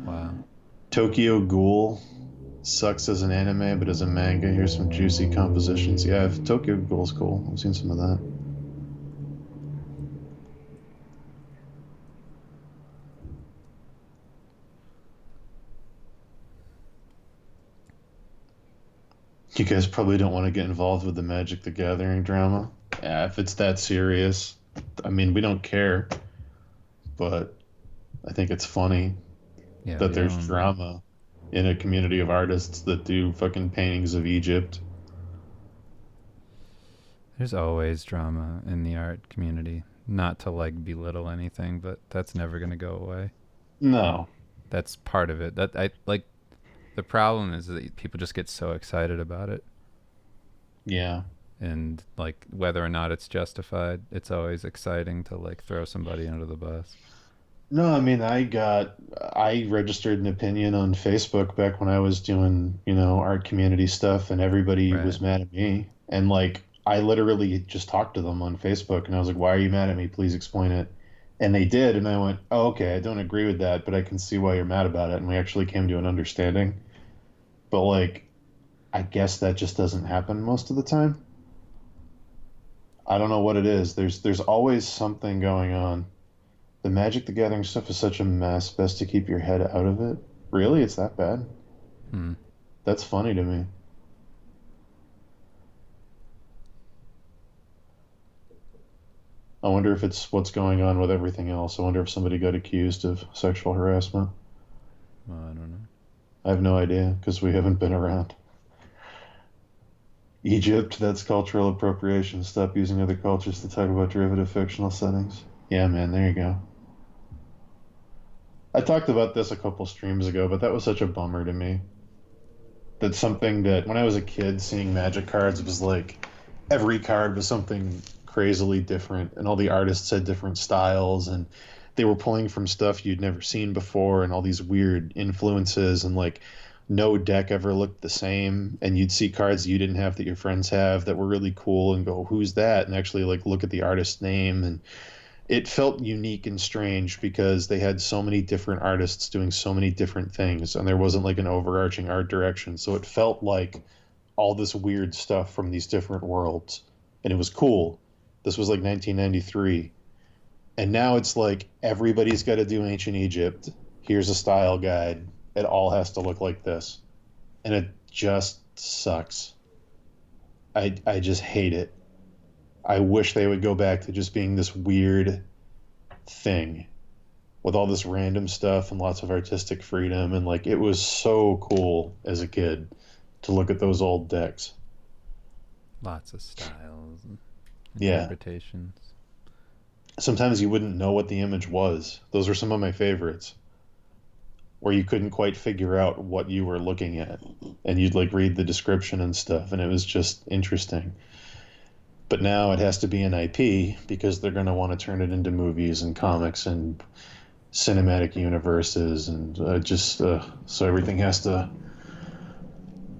Wow. Tokyo Ghoul sucks as an anime, but as a manga, here's some juicy compositions. Yeah, Tokyo Ghoul's cool. I've seen some of that. You guys probably don't want to get involved with the Magic the Gathering drama. Yeah, if it's that serious, I mean, we don't care. But I think it's funny Yeah, that we there's don't- drama in a community of artists that do fucking paintings of Egypt. There's always drama in the art community. Not to like belittle anything, but that's never going to go away. No. That's part of it. That I like. The problem is that people just get so excited about it, Yeah. and like whether or not it's justified, it's always exciting to like throw somebody under the bus. No, I mean, I registered an opinion on Facebook back when I was doing, art community stuff, and everybody Right. was mad at me. And like, I literally just talked to them on Facebook, and I was like, "Why are you mad at me? Please explain it." And they did, and I went, "Oh, okay, I don't agree with that, but I can see why you're mad about it." And we actually came to an understanding. But like, I guess that just doesn't happen most of the time. I don't know what it is. There's always something going on. The Magic the Gathering stuff is such a mess. Best to keep your head out of it. Really? It's that bad? Hmm. That's funny to me. I wonder if it's what's going on with everything else. I wonder if somebody got accused of sexual harassment. Well, I don't know. I have no idea because we haven't been around. Egypt, that's cultural appropriation. Stop using other cultures to talk about derivative fictional settings. Yeah, man, there you go. I talked about this a couple streams ago, but that was such a bummer to me. That's something that when I was a kid, seeing Magic cards was like every card was something crazily different, and all the artists had different styles, and they were pulling from stuff you'd never seen before, and all these weird influences, and like no deck ever looked the same, and you'd see cards you didn't have that your friends have that were really cool, and go, "Who's that?" and actually like look at the artist's name, and it felt unique and strange because they had so many different artists doing so many different things, and there wasn't like an overarching art direction, so it felt like all this weird stuff from these different worlds, and it was cool. This was like 1993, and now it's like everybody's got to do ancient Egypt. Here's a style guide. It all has to look like this, and it just sucks. I just hate it. I wish they would go back to just being this weird thing with all this random stuff and lots of artistic freedom, and like it was so cool as a kid to look at those old decks. Lots of styles and Yeah. interpretations. Sometimes you wouldn't know what the image was. Those are some of my favorites, where you couldn't quite figure out what you were looking at, and you'd like read the description and stuff, and it was just interesting. But now it has to be an IP because they're going to want to turn it into movies and comics and cinematic universes, and so everything has to.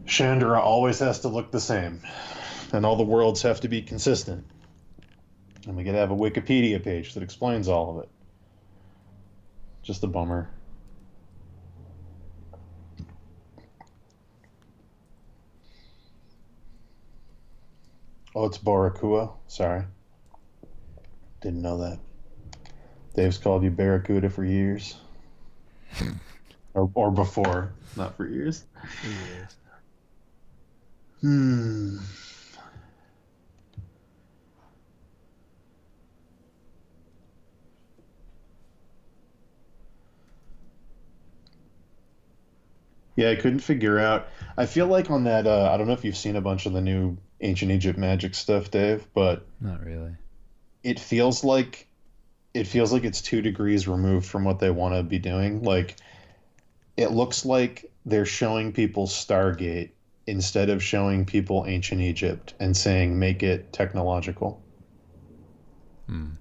Chandra always has to look the same, and all the worlds have to be consistent. And we could have a Wikipedia page that explains all of it. Just a bummer. Oh, it's Barracuda. Sorry. Didn't know that. Dave's called you Barracuda for years. or before. Not for years. Yes. Hmm. Yeah, I couldn't figure out. I feel like on that, I don't know if you've seen a bunch of the new Ancient Egypt magic stuff, Dave, but Not really. it feels like it feels like it's 2 degrees removed from what they want to be doing. Like it looks like they're showing people Stargate instead of showing people ancient Egypt and saying make it technological. Hmm.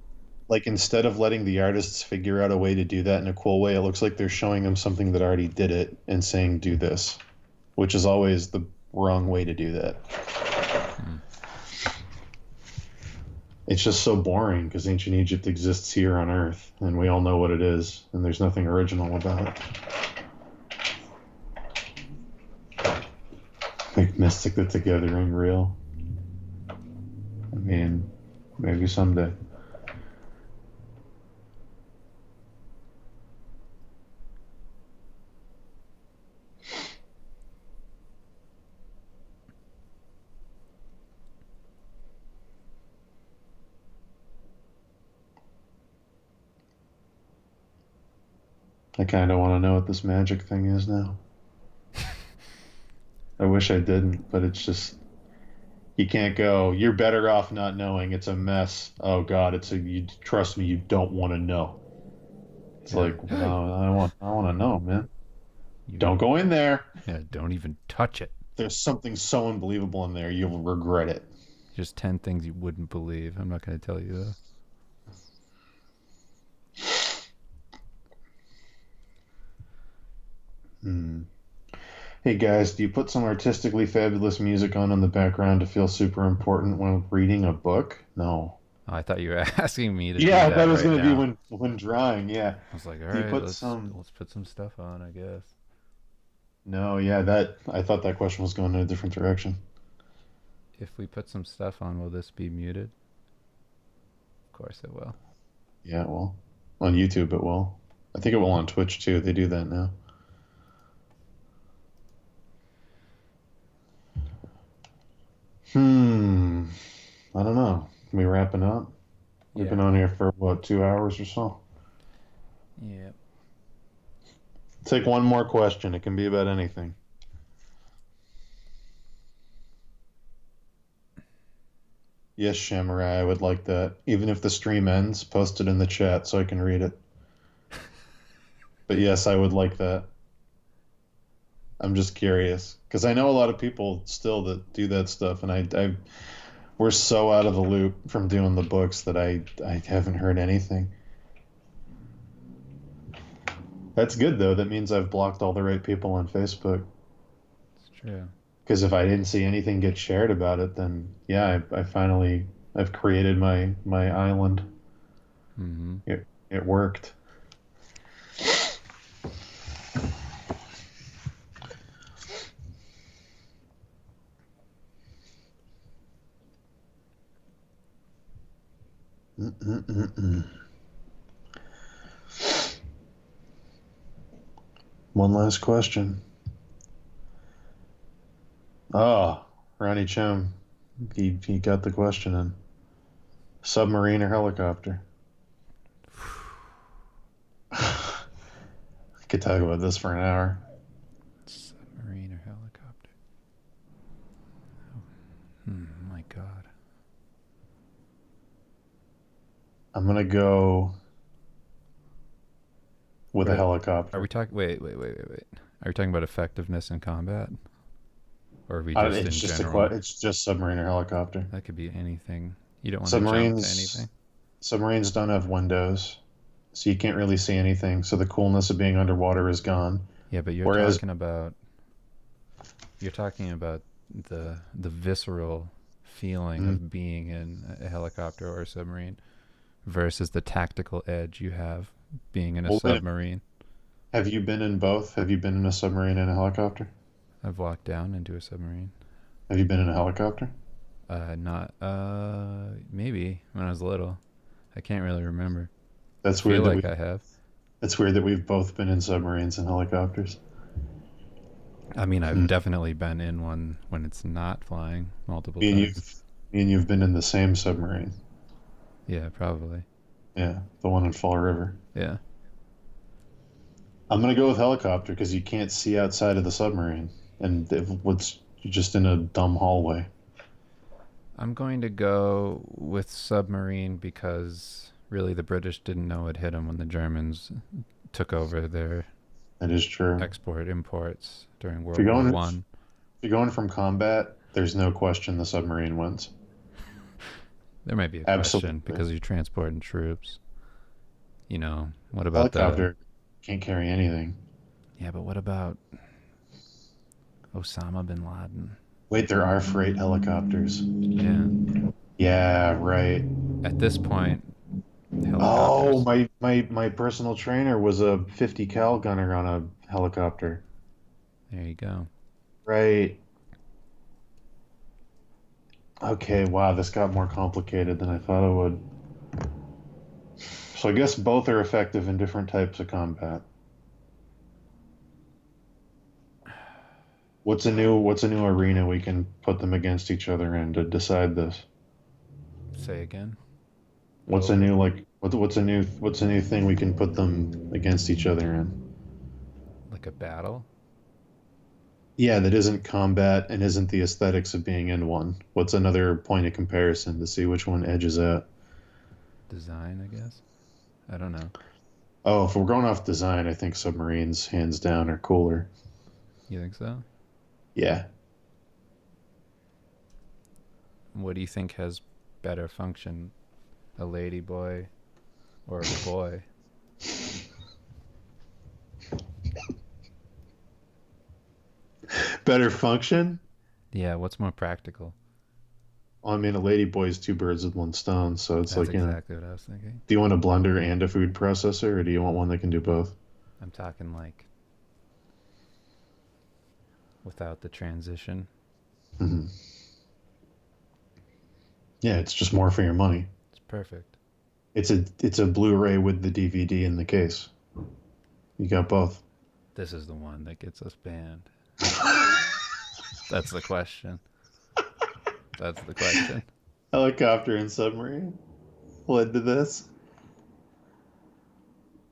Like instead of letting the artists figure out a way to do that in a cool way, it looks like they're showing them something that already did it and saying do this, which is always the wrong way to do that. Hmm. It's just so boring because ancient Egypt exists here on Earth, and we all know what it is, and there's nothing original about it. Make Mystic the Gathering real. I mean, maybe someday. I kind of want to know what this magic thing is now. I wish I didn't, but it's just you can't go. You're better off not knowing. It's a mess. Oh God, it's a. You trust me. You don't want to know. It's Yeah. like no, I want to know, man. You, Don't go in there. Yeah, don't even touch it. There's something so unbelievable in there. You'll regret it. Just 10 things you wouldn't believe. I'm not going to tell you though. Hmm. Hey guys, do you put some artistically fabulous music on in the background to feel super important when reading a book? No. Oh, I thought you were asking me to do Yeah, that that was right going to be now. when drawing. Yeah. I was like, all Do you right, put let's some? let's put some stuff on, I guess. No. Yeah, that I thought that question was going in a different direction. If we put some stuff on, will this be muted? Of course it will. Yeah, well, on YouTube it will. I think it will on Twitch too. They do that now. Hmm. I don't know. We wrapping up? We've Yeah. been on here for what, 2 hours or so? Yeah. Take one more question. It can be about anything. Yes, Shamurai, I would like that. Even if the stream ends, post it in the chat so I can read it. But yes, I would like that. I'm just curious because I know a lot of people still that do that stuff, and we're so out of the loop from doing the books that I haven't heard anything. That's good though. That means I've blocked all the right people on Facebook. It's true. Because if I didn't see anything get shared about it, then yeah, I finally I've created my island. Mm-hmm. It worked. Mm-mm-mm-mm. One last question. Oh, Ronnie Chum, he got the question in. Submarine or helicopter? I could talk about this for an hour. Submarine or helicopter? Oh my God. I'm gonna go with a Are helicopter. we talking? Wait. Are we talking about effectiveness in combat, or are we just It's in just general? it's just submarine or helicopter. That could be anything. You don't want to jump to Submarines anything. submarines don't have windows, so you can't really see anything. So the coolness of being underwater is gone. Yeah, but Whereas, you're talking about the visceral feeling mm, of being in a helicopter or a submarine versus the tactical edge you have being in a well, submarine. have you been in both? Have you been in a submarine and a helicopter? I've walked down into a submarine. Have you been in a helicopter? Not maybe when I was little. I can't really remember. I That's feel weird that like I have. that's weird that we've both been in submarines and helicopters. I mean, I've Hmm. definitely been in one when it's not flying multiple Me and times. you've me and you've been in the same submarine. Yeah, probably. Yeah, the one in Fall River. Yeah. I'm gonna go with helicopter because you can't see outside of the submarine, and you're just in a dumb hallway. I'm going to go with submarine because really the British didn't know it hit them when the Germans took over their That is true. export imports during If World you're War going if One. you're going from combat, there's no question the submarine wins. There might be a question Absolutely. because you're transporting troops. What about the? Helicopter can't carry anything. Yeah, but what about Osama bin Laden? Wait, there are freight helicopters. Yeah. Yeah, right. At this point, Oh, helicopters. my personal trainer was a 50 cal gunner on a helicopter. There you go. Right. Okay, wow, this got more complicated than I thought it would. So I guess both are effective in different types of combat. What's a new arena we can put them against each other in to decide this? Say again. What's a Over. new like what's a new thing we can put them against each other in? Like a battle. Yeah, that isn't combat and isn't the aesthetics of being in one. What's another point of comparison to see which one edges out? Design, I guess. I don't know. Oh, if we're going off design, I think submarines hands down are cooler. You think so? Yeah. What do you think has better function? A lady boy or a boy? Better function? Yeah, what's more practical? Well, I mean, a ladyboy is two birds with one stone, so it's That's like, exactly what I was thinking. do you want a blender and a food processor, or do you want one that can do both? I'm talking like without the transition. Hmm. Yeah, it's just more for your money. It's perfect. It's a Blu-ray with the DVD in the case. You got both. This is the one that gets us banned. That's the question. That's the question. Helicopter and submarine led to this.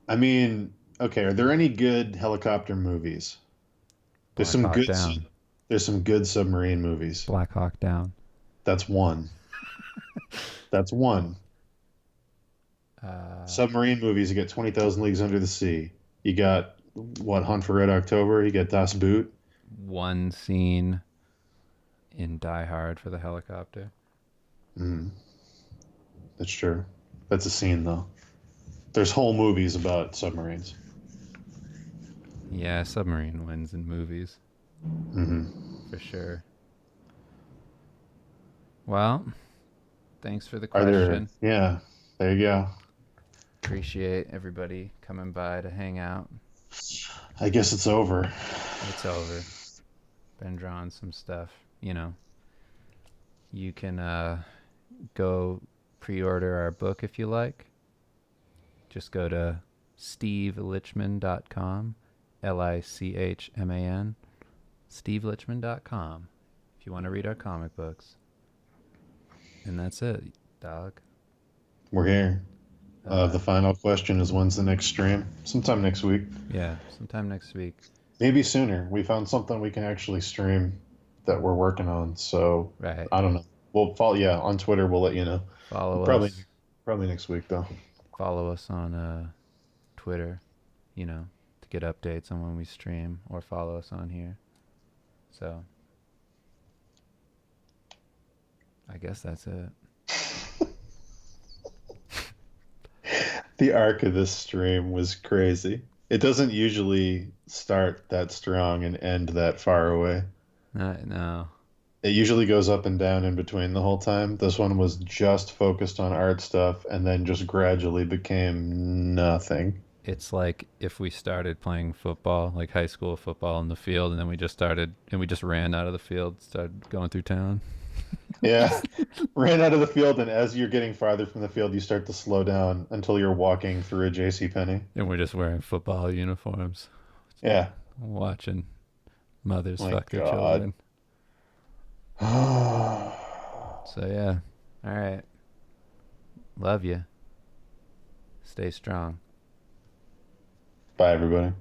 I mean, okay, are there any good helicopter movies? There's Black some Hawk good Down. there's some good submarine movies. Black Hawk Down. That's one. That's one. Uh, Submarine movies, you get 20,000 Leagues Under the Sea. You got what, Hunt for Red October, you got Das Boot. one scene in Die Hard for the helicopter. Mm, that's true. That's a scene, though. There's whole movies about submarines. Yeah, submarine wins in movies Hmm. for sure. Well, thanks for the Are there? question. Yeah, there you go. Appreciate everybody coming by to hang out. I guess it's over. It's over. Been drawing some stuff. You can go pre-order our book if you like. Just go to stevelichman.com, Lichman, stevelichman.com if you want to read our comic books. And that's it, dog. We're here. The Uh, final question is, when's the next stream? Sometime next week. yeah, sometime next week. Maybe sooner. We found something we can actually stream that we're working on. So Right. I don't know. We'll follow. Yeah, on Twitter, we'll let you know. Follow Probably, us. probably next week though. Follow us on Twitter, to get updates on when we stream, or follow us on here. So, I guess that's it. The arc of this stream was crazy. It doesn't usually start that strong and end that far away. No. It usually goes up and down in between the whole time. This one was just focused on art stuff and then just gradually became nothing. It's like if we started playing football, like high school football in the field, and then we just ran out of the field, started going through town. Yeah. Ran out of the field, and as you're getting farther from the field, you start to slow down until you're walking through a J.C. Penney. And we're just wearing football uniforms, Yeah. watching mothers My fuck their God. children. So, yeah. All right. Love you. Stay strong. Bye, everybody.